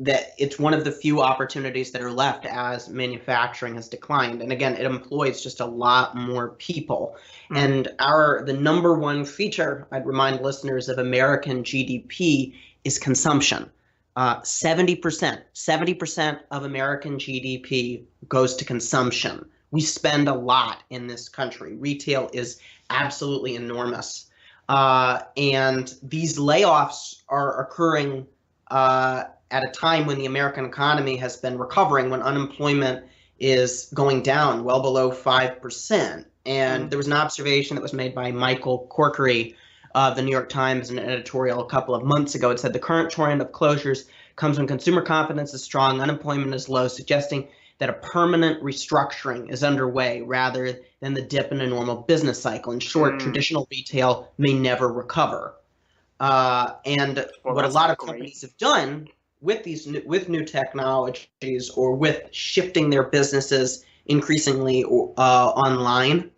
That it's one of the few opportunities that are left as manufacturing has declined. And again, it employs just a lot more people. And the number one feature, I'd remind listeners, of American GDP is consumption. 70% of American GDP goes to consumption. We spend a lot in this country. Retail is absolutely enormous. And these layoffs are occurring at a time when the American economy has been recovering, when unemployment is going down well below 5%. And there was an observation that was made by Michael Corkery of the New York Times in an editorial a couple of months ago. It said the current trend of closures comes when consumer confidence is strong, unemployment is low, suggesting that a permanent restructuring is underway rather than the dip in a normal business cycle. In short, traditional retail may never recover. And what a lot of companies have done with new technologies, or with shifting their businesses increasingly online,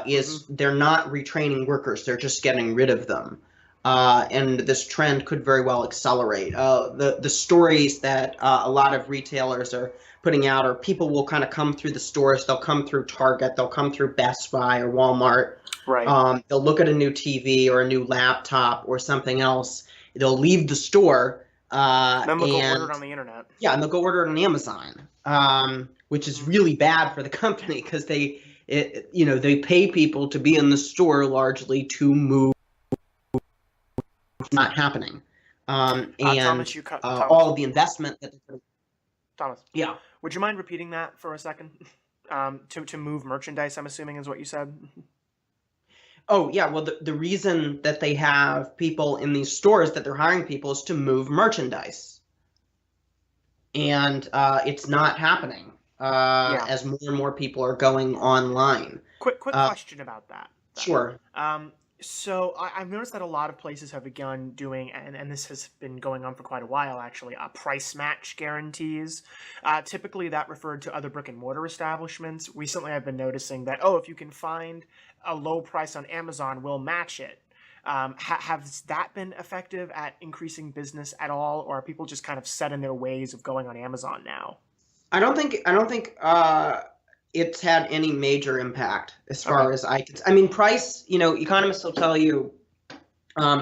is they're not retraining workers. They're just getting rid of them. And this trend could very well accelerate. The stories that a lot of retailers are putting out are people will kind of come through the stores. They'll come through Target. They'll come through Best Buy or Walmart. Right. They'll look at a new TV or a new laptop or something else. They'll leave the store. Then they'll go order it on the internet. Yeah, and they'll go order it on Amazon, which is really bad for the company because they pay people to be in the store largely to move. It's not happening. And Thomas, all of the investment that Thomas. Yeah. Would you mind repeating that for a second? To move merchandise, I'm assuming, is what you said. Oh, yeah. Well, the reason that they have people in these stores that they're hiring people is to move merchandise. And it's not happening as more and more people are going online. Quick question about that. Sure. So I've noticed that a lot of places have begun doing, and this has been going on for quite a while actually, price match guarantees. Typically that referred to other brick and mortar establishments. Recently I've been noticing that, if you can find a low price on Amazon, we'll match it. Has that been effective at increasing business at all, or are people just kind of set in their ways of going on Amazon now? I don't think it's had any major impact as far as I can. I mean, price, economists will tell you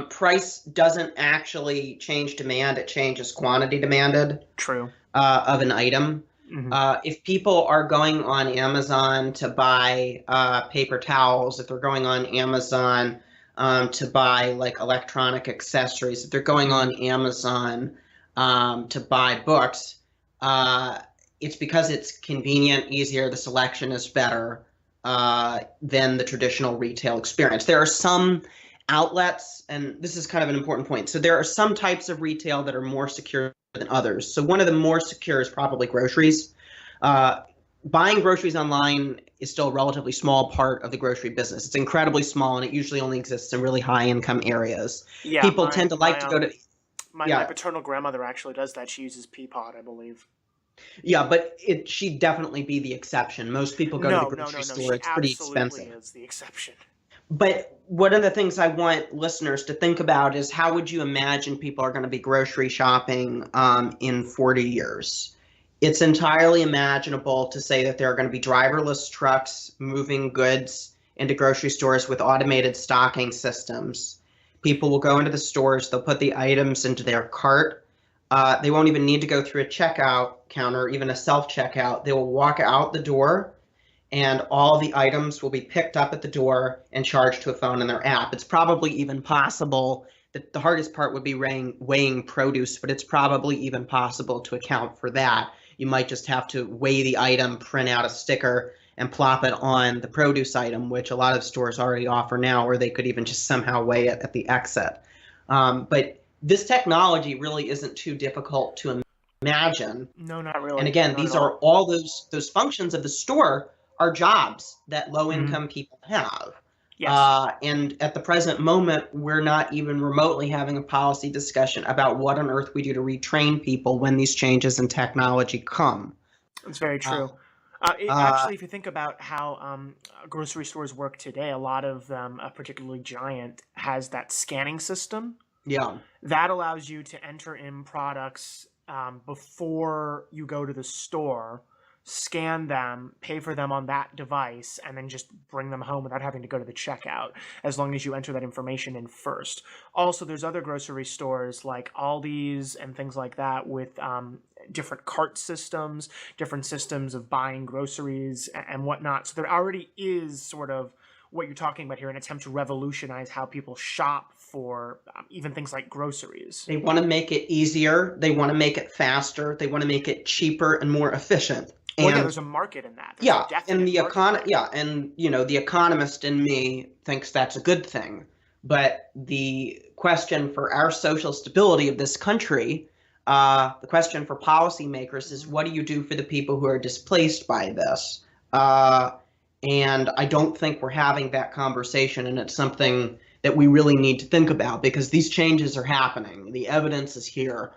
price doesn't actually change demand. It changes quantity demanded. True. Of an item. If people are going on Amazon to buy paper towels, if they're going on Amazon to buy like electronic accessories, if they're going on Amazon to buy books, it's because it's convenient, easier, the selection is better than the traditional retail experience. There are some outlets, and this is kind of an important point. So there are some types of retail that are more secure than others. So one of the more secure is probably groceries. Buying groceries online is still a relatively small part of the grocery business. It's incredibly small, and it usually only exists in really high-income areas. Yeah, people tend to like to go to... My paternal grandmother actually does that. She uses Peapod, I believe. Yeah, but she'd definitely be the exception. Most people go to the grocery store. It's pretty expensive. She absolutely is the exception. But one of the things I want listeners to think about is how would you imagine people are going to be grocery shopping in 40 years? It's entirely imaginable to say that there are going to be driverless trucks moving goods into grocery stores with automated stocking systems. People will go into the stores, they'll put the items into their cart. They won't even need to go through a checkout counter, even a self-checkout. They will walk out the door, and all the items will be picked up at the door and charged to a phone in their app. It's probably even possible that the hardest part would be weighing produce, but it's probably even possible to account for that. You might just have to weigh the item, print out a sticker, and plop it on the produce item, which a lot of stores already offer now, or they could even just somehow weigh it at the exit. But this technology really isn't too difficult to imagine. No, not really. And again, these are all those functions of the store are jobs that low-income people have. Yes. And at the present moment, we're not even remotely having a policy discussion about what on earth we do to retrain people when these changes in technology come. That's very true. Actually, if you think about how grocery stores work today, a lot of them, particularly Giant, has that scanning system. Yeah. That allows you to enter in products before you go to the store, scan them, pay for them on that device, and then just bring them home without having to go to the checkout, as long as you enter that information in first. Also, there's other grocery stores like Aldi's and things like that with different cart systems, different systems of buying groceries and whatnot. So there already is sort of what you're talking about here, an attempt to revolutionize how people shop for even things like groceries. They want to make it easier. They want to make it faster. They want to make it cheaper and more efficient. Well, yeah, there's a market in that. And the the economist in me thinks that's a good thing. But the question for our social stability of this country, the question for policymakers is, what do you do for the people who are displaced by this? And I don't think we're having that conversation, and it's something that we really need to think about because these changes are happening. The evidence is here.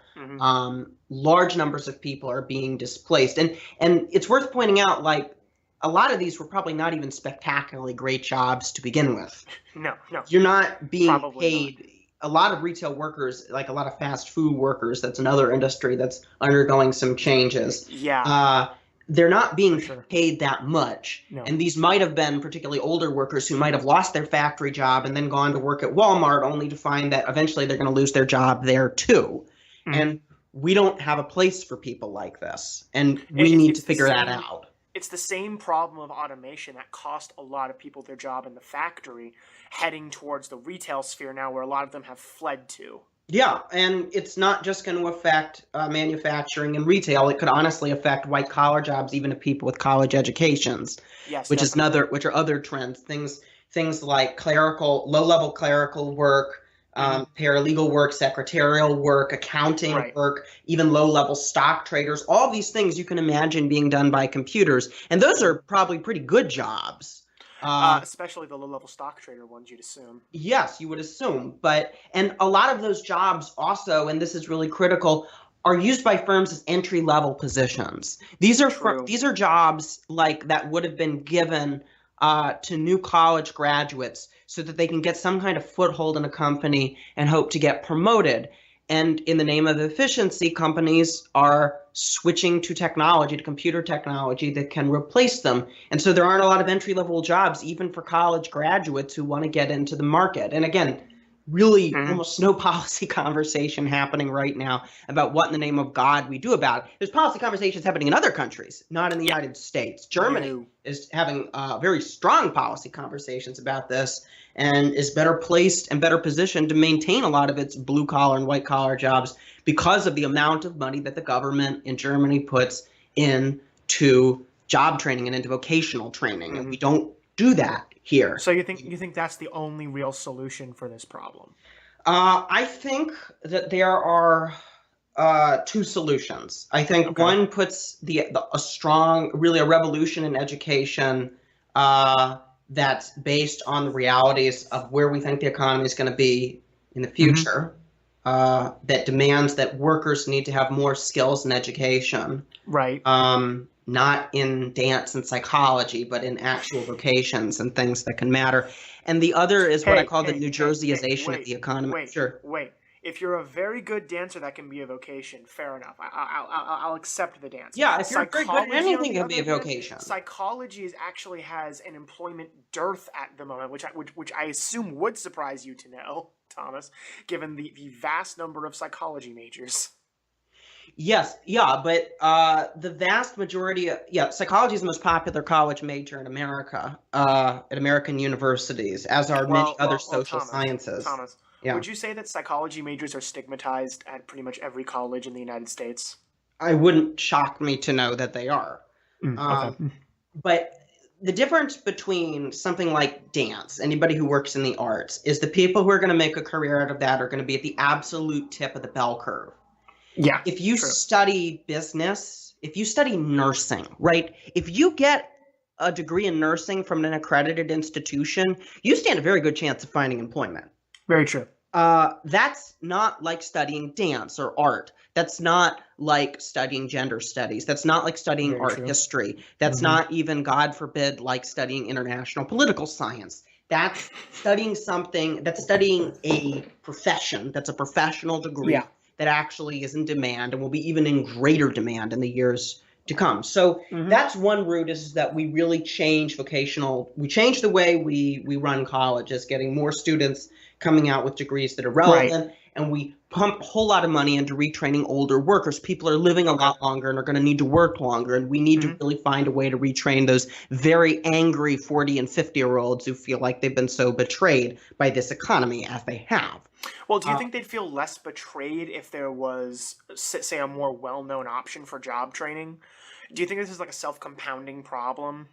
Large numbers of people are being displaced. And it's worth pointing out, like, a lot of these were probably not even spectacularly great jobs to begin with. No. You're not being Probably paid. Not. A lot of retail workers, like a lot of fast food workers, that's another industry that's undergoing some changes. Yeah. They're not being paid that much. No. And these might have been particularly older workers who might have lost their factory job and then gone to work at Walmart only to find that eventually they're going to lose their job there too. And we don't have a place for people like this. And we need to figure that out. It's the same problem of automation that cost a lot of people their job in the factory, heading towards the retail sphere now, where a lot of them have fled to. Yeah, and it's not just going to affect manufacturing and retail. It could honestly affect white-collar jobs, even to people with college educations. Yes, which are other trends. Things like low-level clerical work, paralegal work, secretarial work, accounting work, even low-level stock traders. All these things you can imagine being done by computers, and those are probably pretty good jobs. Especially the low-level stock trader ones, you'd assume. Yes, you would assume. And a lot of those jobs also, and this is really critical, are used by firms as entry-level positions. These are jobs like that would have been given to new college graduates so that they can get some kind of foothold in a company and hope to get promoted. And in the name of efficiency, companies are switching to technology, to computer technology that can replace them. And so there aren't a lot of entry-level jobs, even for college graduates who want to get into the market. And again, really almost no policy conversation happening right now about what in the name of God we do about it. There's policy conversations happening in other countries, not in the United States. Germany is having very strong policy conversations about this and is better placed and better positioned to maintain a lot of its blue-collar and white-collar jobs because of the amount of money that the government in Germany puts into job training and into vocational training. And we don't do that here. So you think that's the only real solution for this problem? I think that there are two solutions. I think one puts a revolution in education that's based on the realities of where we think the economy is going to be in the future, that demands that workers need to have more skills in education. Right. Not in dance and psychology, but in actual vocations and things that can matter. And the other is what I call the New Jerseyization of the economy. Wait. If you're a very good dancer, that can be a vocation. Fair enough. I'll accept the dance. Yeah, if you're very good, anything can be a vocation. Psychology actually has an employment dearth at the moment, which I assume would surprise you to know, Thomas, given the vast number of psychology majors. Yes, but the vast majority psychology is the most popular college major in America at American universities, as are many other social sciences. Thomas, would you say that psychology majors are stigmatized at pretty much every college in the United States? I wouldn't shock me to know that they are. But the difference between something like dance, anybody who works in the arts, is the people who are going to make a career out of that are going to be at the absolute tip of the bell curve. Yeah. If you study business, if you study nursing, right? If you get a degree in nursing from an accredited institution, you stand a very good chance of finding employment. Very true. That's not like studying dance or art. That's not like studying gender studies. That's not like studying art history. That's not even, God forbid, like studying international political science. That's studying a profession. That's a professional degree. Yeah. That actually is in demand and will be even in greater demand in the years to come. So that's one route, is that we really change we change the way we run colleges, getting more students coming out with degrees that are relevant, and we pump a whole lot of money into retraining older workers. People are living a lot longer and are going to need to work longer, and we need to really find a way to retrain those very angry 40 and 50-year-olds who feel like they've been so betrayed by this economy as they have. Well, do you think they'd feel less betrayed if there was, say, a more well-known option for job training? Do you think this is like a self-compounding problem?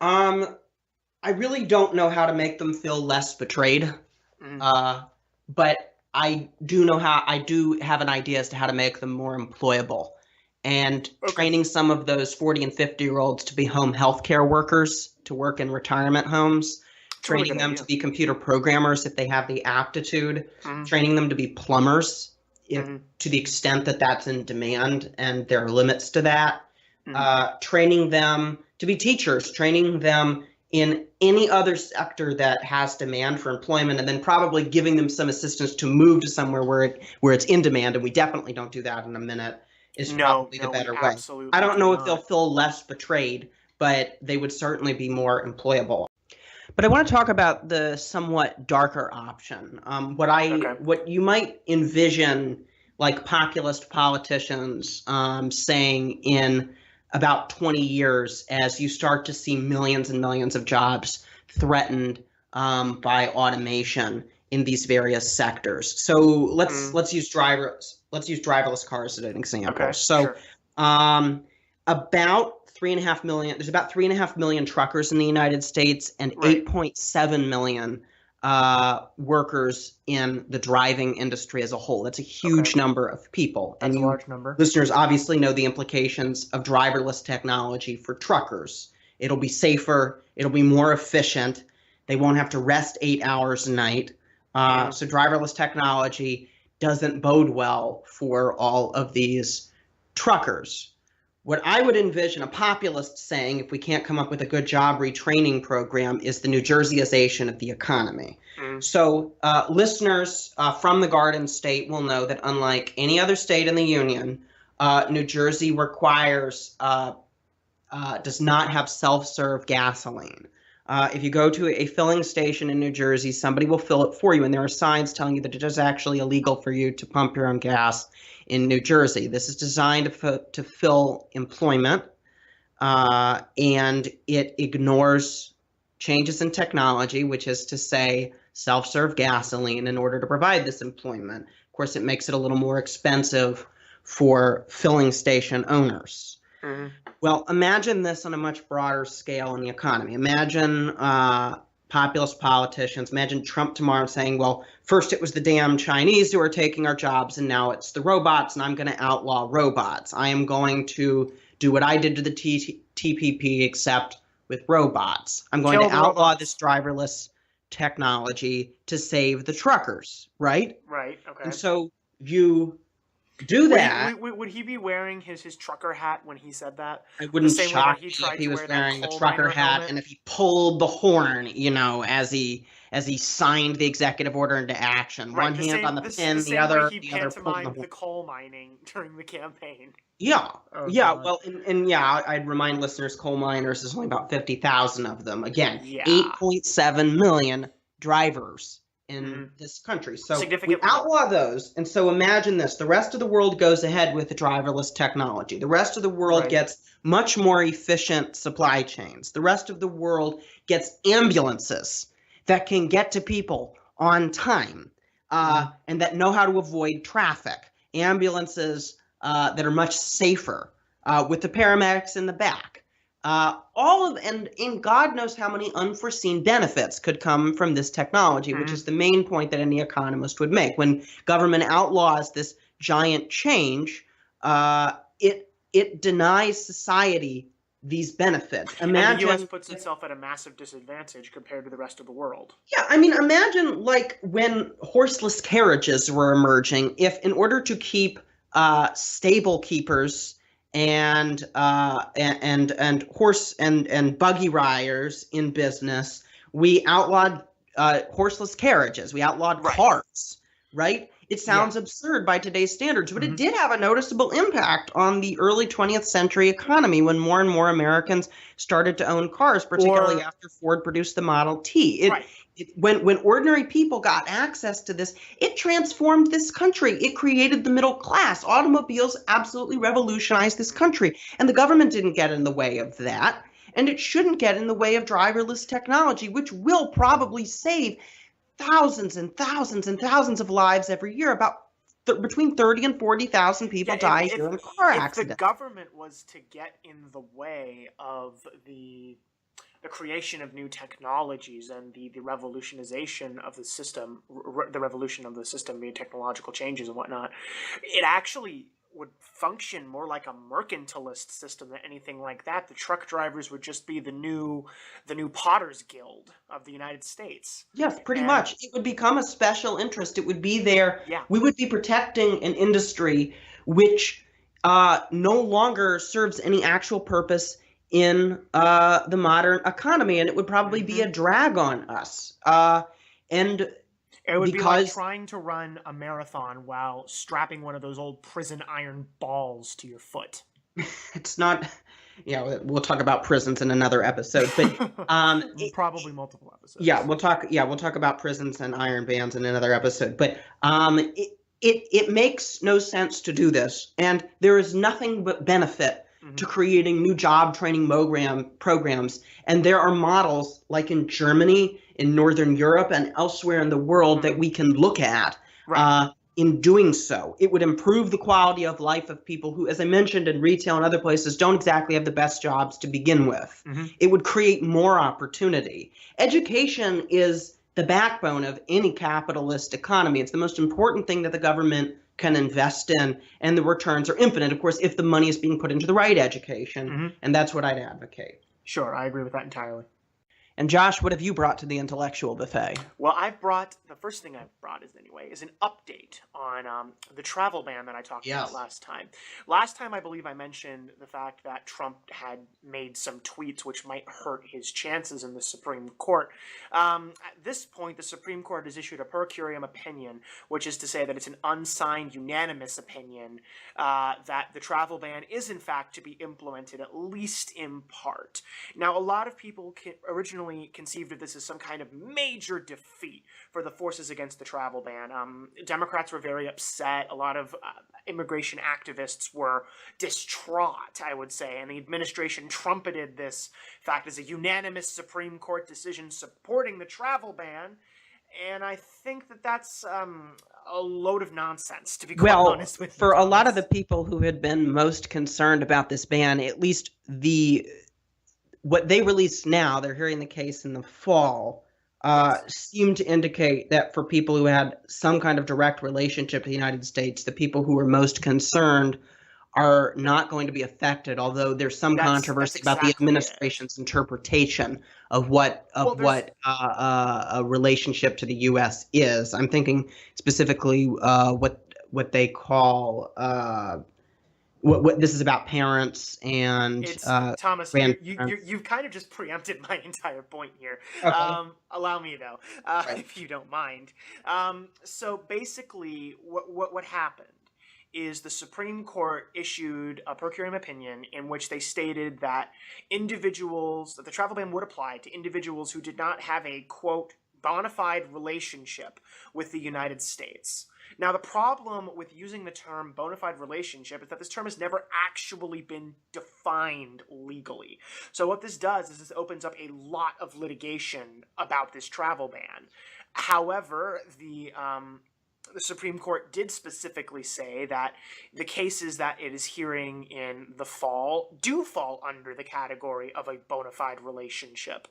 I really don't know how to make them feel less betrayed. But I do have an idea as to how to make them more employable. And training some of those 40 and 50-year-olds to be home healthcare workers, to work in retirement homes. Training them to be computer programmers if they have the aptitude, training them to be plumbers to the extent that that's in demand and there are limits to that, training them to be teachers, training them in any other sector that has demand for employment, and then probably giving them some assistance to move to somewhere where it's in demand. And we definitely don't do that in a minute. Is probably the better way. I don't know if they'll feel less betrayed, but they would certainly be more employable. But I want to talk about the somewhat darker option. What you might envision, like populist politicians saying in about 20 years, as you start to see millions and millions of jobs threatened by automation in these various sectors. So let's use driverless cars as an example. Okay, so sure. About 3.5 million. There's about 3.5 million truckers in the United States and 8.7 million workers in the driving industry as a whole. That's a huge number of people. That's a large number. Listeners obviously know the implications of driverless technology for truckers. It'll be safer. It'll be more efficient. They won't have to rest 8 hours a night. So driverless technology doesn't bode well for all of these truckers. What I would envision a populist saying, if we can't come up with a good job retraining program, is the New Jerseyization of the economy. So listeners from the Garden State will know that unlike any other state in the union, New Jersey does not have self-serve gasoline. If you go to a filling station in New Jersey, somebody will fill it for you, and there are signs telling you that it is actually illegal for you to pump your own gas in New Jersey. This is designed to fill employment, and it ignores changes in technology, which is to say self-serve gasoline, in order to provide this employment. Of course, it makes it a little more expensive for filling station owners. Well, imagine this on a much broader scale in the economy. Imagine populist politicians, imagine Trump tomorrow saying, well, first it was the damn Chinese who were taking our jobs, and now it's the robots, and I'm going to outlaw robots. I am going to do what I did to the TPP, except with robots. I'm going to outlaw this driverless technology to save the truckers, right? Right, okay. And so you do that. Would he be wearing his trucker hat when he said that? It wouldn't shock me if he was wearing the trucker hat and if he pulled the horn, as he signed the executive order into action. One hand on the pin, the other pulling the coal mining during the campaign. Yeah, well, I'd remind listeners, coal miners, there's only about 50,000 of them. Again, 8.7 million drivers in this country. So we outlaw those. And so imagine this. The rest of the world goes ahead with the driverless technology. The rest of the world gets much more efficient supply chains. The rest of the world gets ambulances that can get to people on time and that know how to avoid traffic. Ambulances that are much safer with the paramedics in the back. And God knows how many unforeseen benefits could come from this technology, which is the main point that any economist would make. When government outlaws this giant change, it denies society these benefits. Imagine, and the U.S. puts itself at a massive disadvantage compared to the rest of the world. Yeah, I mean, imagine like when horseless carriages were emerging, if in order to keep stable keepers and horse and buggy riders in business, we outlawed horseless carriages. We outlawed cars, right? It sounds absurd by today's standards, but it did have a noticeable impact on the early 20th century economy when more and more Americans started to own cars, particularly after Ford produced the Model T. When ordinary people got access to this, it transformed this country. It created the middle class. Automobiles absolutely revolutionized this country, and the government didn't get in the way of that, and it shouldn't get in the way of driverless technology, which will probably save thousands and thousands and thousands of lives every year. About between 30 and 40,000 people die here in car accidents. If the government was to get in the way of the creation of new technologies and the revolutionization of the system, the revolution of the system, the technological changes and whatnot, it actually would function more like a mercantilist system than anything like that. The truck drivers would just be the new Potters Guild of the United States. Yes, pretty much. It would become a special interest. It would be there. Yeah. We would be protecting an industry which no longer serves any actual purpose in the modern economy, and it would probably be a drag on us. And it would be like because trying to run a marathon while strapping one of those old prison iron balls to your foot. it's not, we'll talk about prisons in another episode, but probably multiple episodes. We'll talk about prisons and iron bands in another episode, but it makes no sense to do this, and there is nothing but benefit to creating new job training programs. And there are models like in Germany, in Northern Europe, and elsewhere in the world that we can look at. Right. In doing so, it would improve the quality of life of people who, as I mentioned, in retail and other places, don't exactly have the best jobs to begin with. It would create more opportunity. Education is the backbone of any capitalist economy. It's the most important thing that the government can invest in, and the returns are infinite, of course, if the money is being put into the right education, and that's what I'd advocate. Sure, I agree with that entirely. And Josh, what have you brought to the intellectual buffet? Well, the first thing I've brought is an update on the travel ban that I talked about last time. Last time, I believe I mentioned the fact that Trump had made some tweets which might hurt his chances in the Supreme Court. At this point, the Supreme Court has issued a per curiam opinion, which is to say that it's an unsigned unanimous opinion that the travel ban is in fact to be implemented, at least in part. Now, a lot of people originally conceived of this as some kind of major defeat for the forces against the travel ban. Democrats were very upset. A lot of immigration activists were distraught, I would say, and the administration trumpeted this fact as a unanimous Supreme Court decision supporting the travel ban. And I think that that's a load of nonsense, to be quite honest with you. For a lot of the people who had been most concerned about this ban, at least what they released now, they're hearing the case in the fall, seemed to indicate that for people who had some kind of direct relationship to the United States, the people who were most concerned are not going to be affected, although there's some controversy about the administration's interpretation of what a relationship to the U.S. is. I'm thinking specifically what they call what this is about parents and Thomas, you've kind of just preempted my entire point here. Okay. Allow me though, if you don't mind. So basically, what happened is the Supreme Court issued a per curiam opinion in which they stated that that the travel ban would apply to individuals who did not have a, quote, bona fide relationship with the United States. Now, the problem with using the term bona fide relationship is that this term has never actually been defined legally. So what this does is this opens up a lot of litigation about this travel ban. However, the Supreme Court did specifically say that the cases that it is hearing in the fall do fall under the category of a bona fide relationship.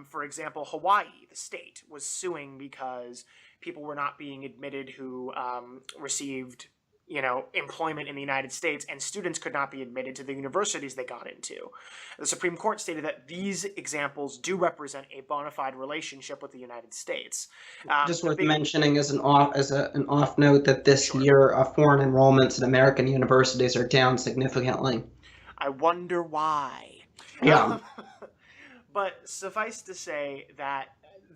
For example, Hawaii, the state, was suing because people were not being admitted who received employment in the United States, and students could not be admitted to the universities they got into. The Supreme Court stated that these examples do represent a bona fide relationship with the United States. Just worth mentioning as an off note that this year foreign enrollments in American universities are down significantly. I wonder why. Yeah. But suffice to say that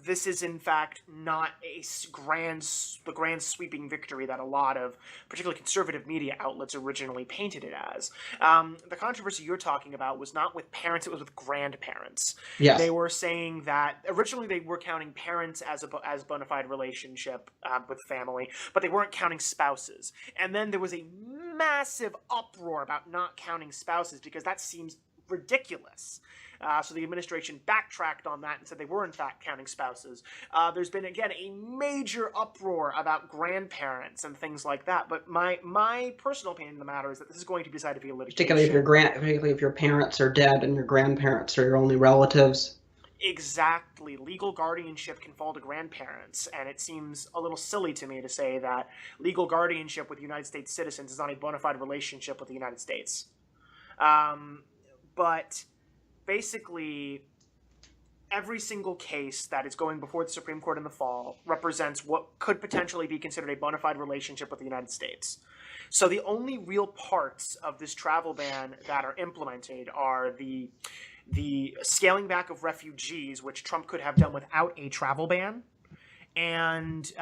this is in fact not the grand sweeping victory that a lot of particularly conservative media outlets originally painted it as. The controversy you're talking about was not with parents, it was with grandparents. Yes. They were saying that originally they were counting parents as bona fide relationship with family, but they weren't counting spouses. And then there was a massive uproar about not counting spouses because that seems ridiculous. So the administration backtracked on that and said they were in fact counting spouses. There's been, again, a major uproar about grandparents and things like that. But my personal opinion on the matter is that this is going to be decided via litigation. Particularly if your parents are dead and your grandparents are your only relatives. Exactly. Legal guardianship can fall to grandparents, and it seems a little silly to me to say that legal guardianship with United States citizens is not a bona fide relationship with the United States. But basically, every single case that is going before the Supreme Court in the fall represents what could potentially be considered a bona fide relationship with the United States. So the only real parts of this travel ban that are implemented are the scaling back of refugees, which Trump could have done without a travel ban, and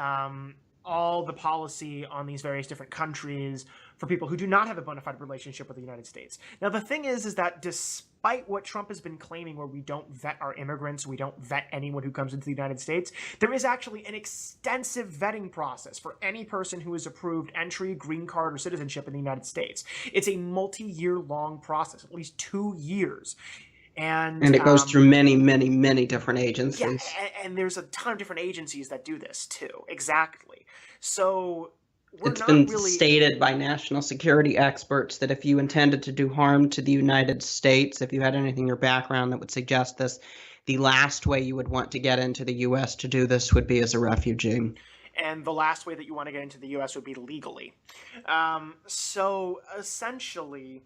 all the policy on these various different countries for people who do not have a bona fide relationship with the United States. Now, the thing is that despite what Trump has been claiming, where we don't vet our immigrants, we don't vet anyone who comes into the United States, there is actually an extensive vetting process for any person who is approved entry, green card, or citizenship in the United States. It's a multi-year long process, at least 2 years. And it goes through many, many, many different agencies. Yeah, and there's a ton of different agencies that do this too. Exactly. So it's been stated by national security experts that if you intended to do harm to the United States, if you had anything in your background that would suggest this, the last way you would want to get into the U.S. to do this would be as a refugee. And the last way that you want to get into the U.S. would be legally. So essentially,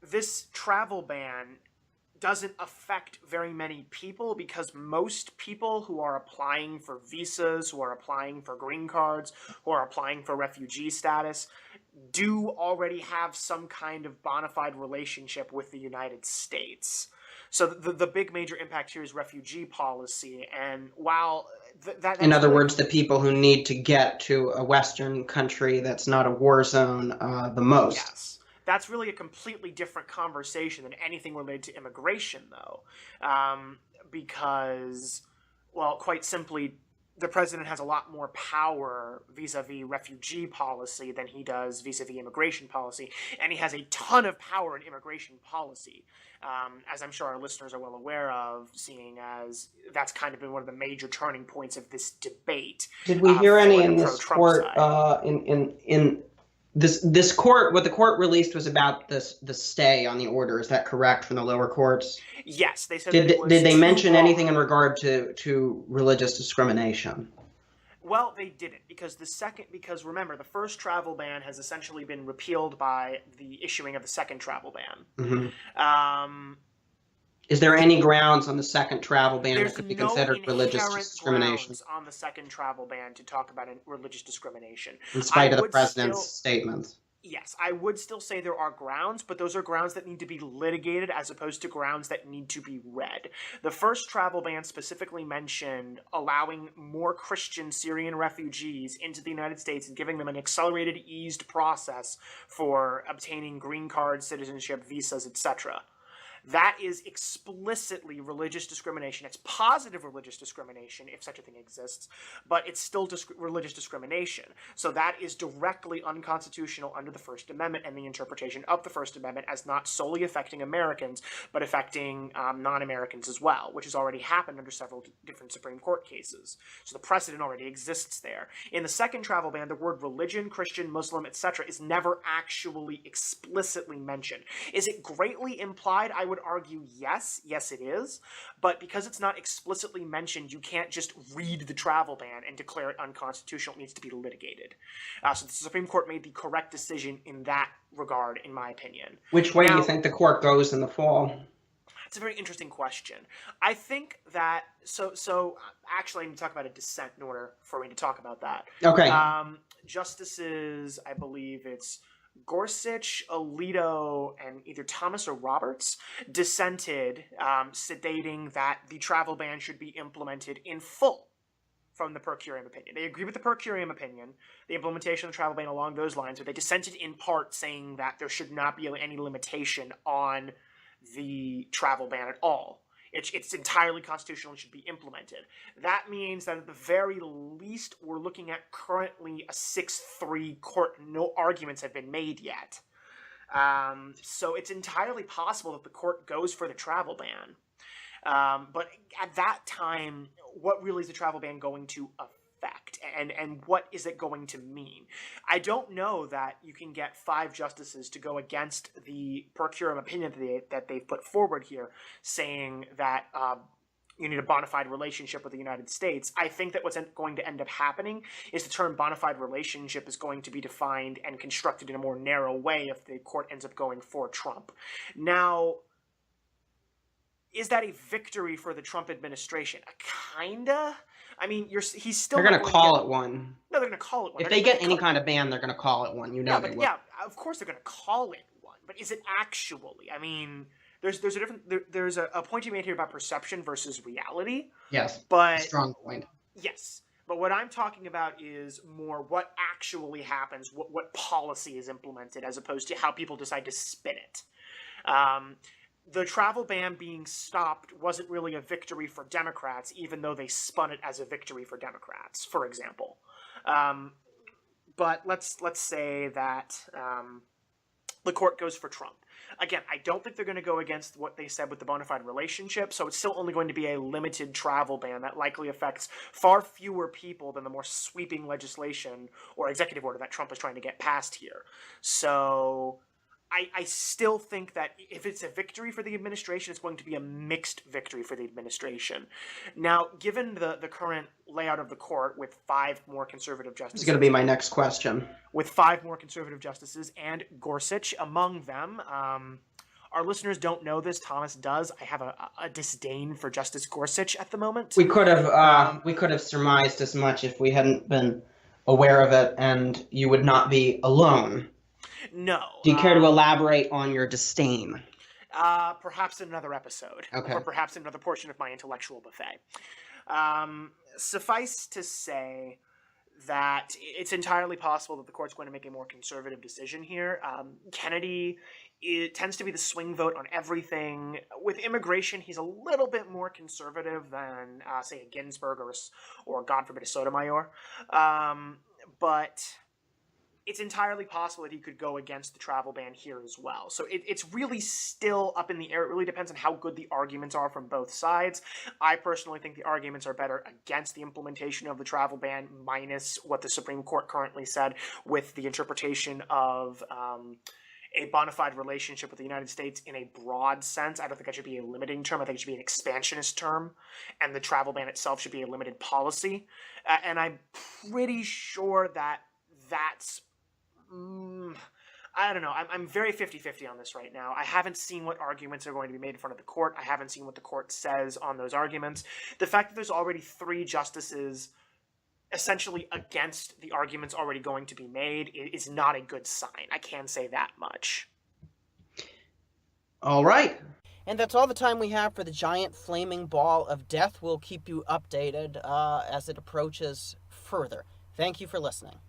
this travel ban doesn't affect very many people because most people who are applying for visas, who are applying for green cards, who are applying for refugee status, do already have some kind of bona fide relationship with the United States. So the big major impact here is refugee policy, and while that's in other words, the people who need to get to a Western country that's not a war zone the most. Yes. That's really a completely different conversation than anything related to immigration, though, because, well, quite simply, the president has a lot more power vis-a-vis refugee policy than he does vis-a-vis immigration policy, and he has a ton of power in immigration policy, as I'm sure our listeners are well aware of, seeing as that's kind of been one of the major turning points of this debate. Did we hear any in this court in this court? What the court released was about the stay on the order. Is that correct, from the lower courts? Yes, they said. Did they mention anything in regard to religious discrimination? Well, they didn't, because remember, the first travel ban has essentially been repealed by the issuing of the second travel ban. Mm-hmm. Is there any grounds on the second travel ban that could be considered religious discrimination? Grounds on the second travel ban to talk about religious discrimination, in spite of the president's statements. Yes, I would still say there are grounds, but those are grounds that need to be litigated as opposed to grounds that need to be read. The first travel ban specifically mentioned allowing more Christian Syrian refugees into the United States and giving them an accelerated, eased process for obtaining green cards, citizenship, visas, etc. That is explicitly religious discrimination. It's positive religious discrimination, if such a thing exists, but it's still religious discrimination. So that is directly unconstitutional under the First Amendment and the interpretation of the First Amendment as not solely affecting Americans, but affecting non-Americans as well, which has already happened under several different Supreme Court cases. So the precedent already exists there. In the second travel ban, the word religion, Christian, Muslim, etc. is never actually explicitly mentioned. Is it greatly implied? I would argue yes it is, but because it's not explicitly mentioned, you can't just read the travel ban and declare it unconstitutional. It needs to be litigated. So the Supreme Court made the correct decision in that regard, in my opinion. Which way do you think the court goes in the fall? It's a very interesting question. I think that, so actually I need to talk about a dissent in order for me to talk about that. Okay. Justices, I believe it's Gorsuch, Alito, and either Thomas or Roberts dissented, stating that the travel ban should be implemented in full from the per curiam opinion. They agree with the per curiam opinion, the implementation of the travel ban along those lines, but they dissented in part, saying that there should not be any limitation on the travel ban at all. It's entirely constitutional and should be implemented. That means that at the very least, we're looking at currently a 6-3 court. No arguments have been made yet. So it's entirely possible that the court goes for the travel ban. But at that time, what really is the travel ban going to affect? And what is it going to mean? I don't know that you can get 5 justices to go against the per curiam opinion that they've put forward here, saying that you need a bona fide relationship with the United States. I think that what's going to end up happening is the term bona fide relationship is going to be defined and constructed in a more narrow way if the court ends up going for Trump. Now, is that a victory for the Trump administration? Kinda. I mean, he's still. They're going to call it one. No, they're going to call it one. If they get any kind of ban, they're going to call it one. You know they will. Yeah, of course they're going to call it one. But is it actually? I mean, there's a different. There's a point you made here about perception versus reality. Yes. But strong point. Yes. But what I'm talking about is more what actually happens, what policy is implemented, as opposed to how people decide to spin it. The travel ban being stopped wasn't really a victory for Democrats, even though they spun it as a victory for Democrats, for example. But let's say that the court goes for Trump. Again, I don't think they're going to go against what they said with the bona fide relationship, so it's still only going to be a limited travel ban that likely affects far fewer people than the more sweeping legislation or executive order that Trump is trying to get passed here. So I still think that if it's a victory for the administration, it's going to be a mixed victory for the administration. Now, given the current layout of the court with 5 more conservative justices... This is going to be my next question. With 5 more conservative justices and Gorsuch among them. Our listeners don't know this. Thomas does. I have a disdain for Justice Gorsuch at the moment. We could have surmised as much if we hadn't been aware of it, and you would not be alone. No. Do you care to elaborate on your disdain? Perhaps in another episode. Okay. Or perhaps in another portion of my intellectual buffet. Suffice to say that it's entirely possible that the court's going to make a more conservative decision here. Kennedy tends to be the swing vote on everything. With immigration, he's a little bit more conservative than, say, a Ginsburg or God forbid, a Sotomayor. But it's entirely possible that he could go against the travel ban here as well. So it's really still up in the air. It really depends on how good the arguments are from both sides. I personally think the arguments are better against the implementation of the travel ban, minus what the Supreme Court currently said with the interpretation of a bona fide relationship with the United States in a broad sense. I don't think that should be a limiting term. I think it should be an expansionist term, and the travel ban itself should be a limited policy. And I'm pretty sure that that's... I don't know. I'm very 50-50 on this right now. I haven't seen what arguments are going to be made in front of the court. I haven't seen what the court says on those arguments. The fact that there's already 3 justices essentially against the arguments already going to be made is not a good sign. I can say that much. All right. And that's all the time we have for the giant flaming ball of death. We'll keep you updated as it approaches further. Thank you for listening.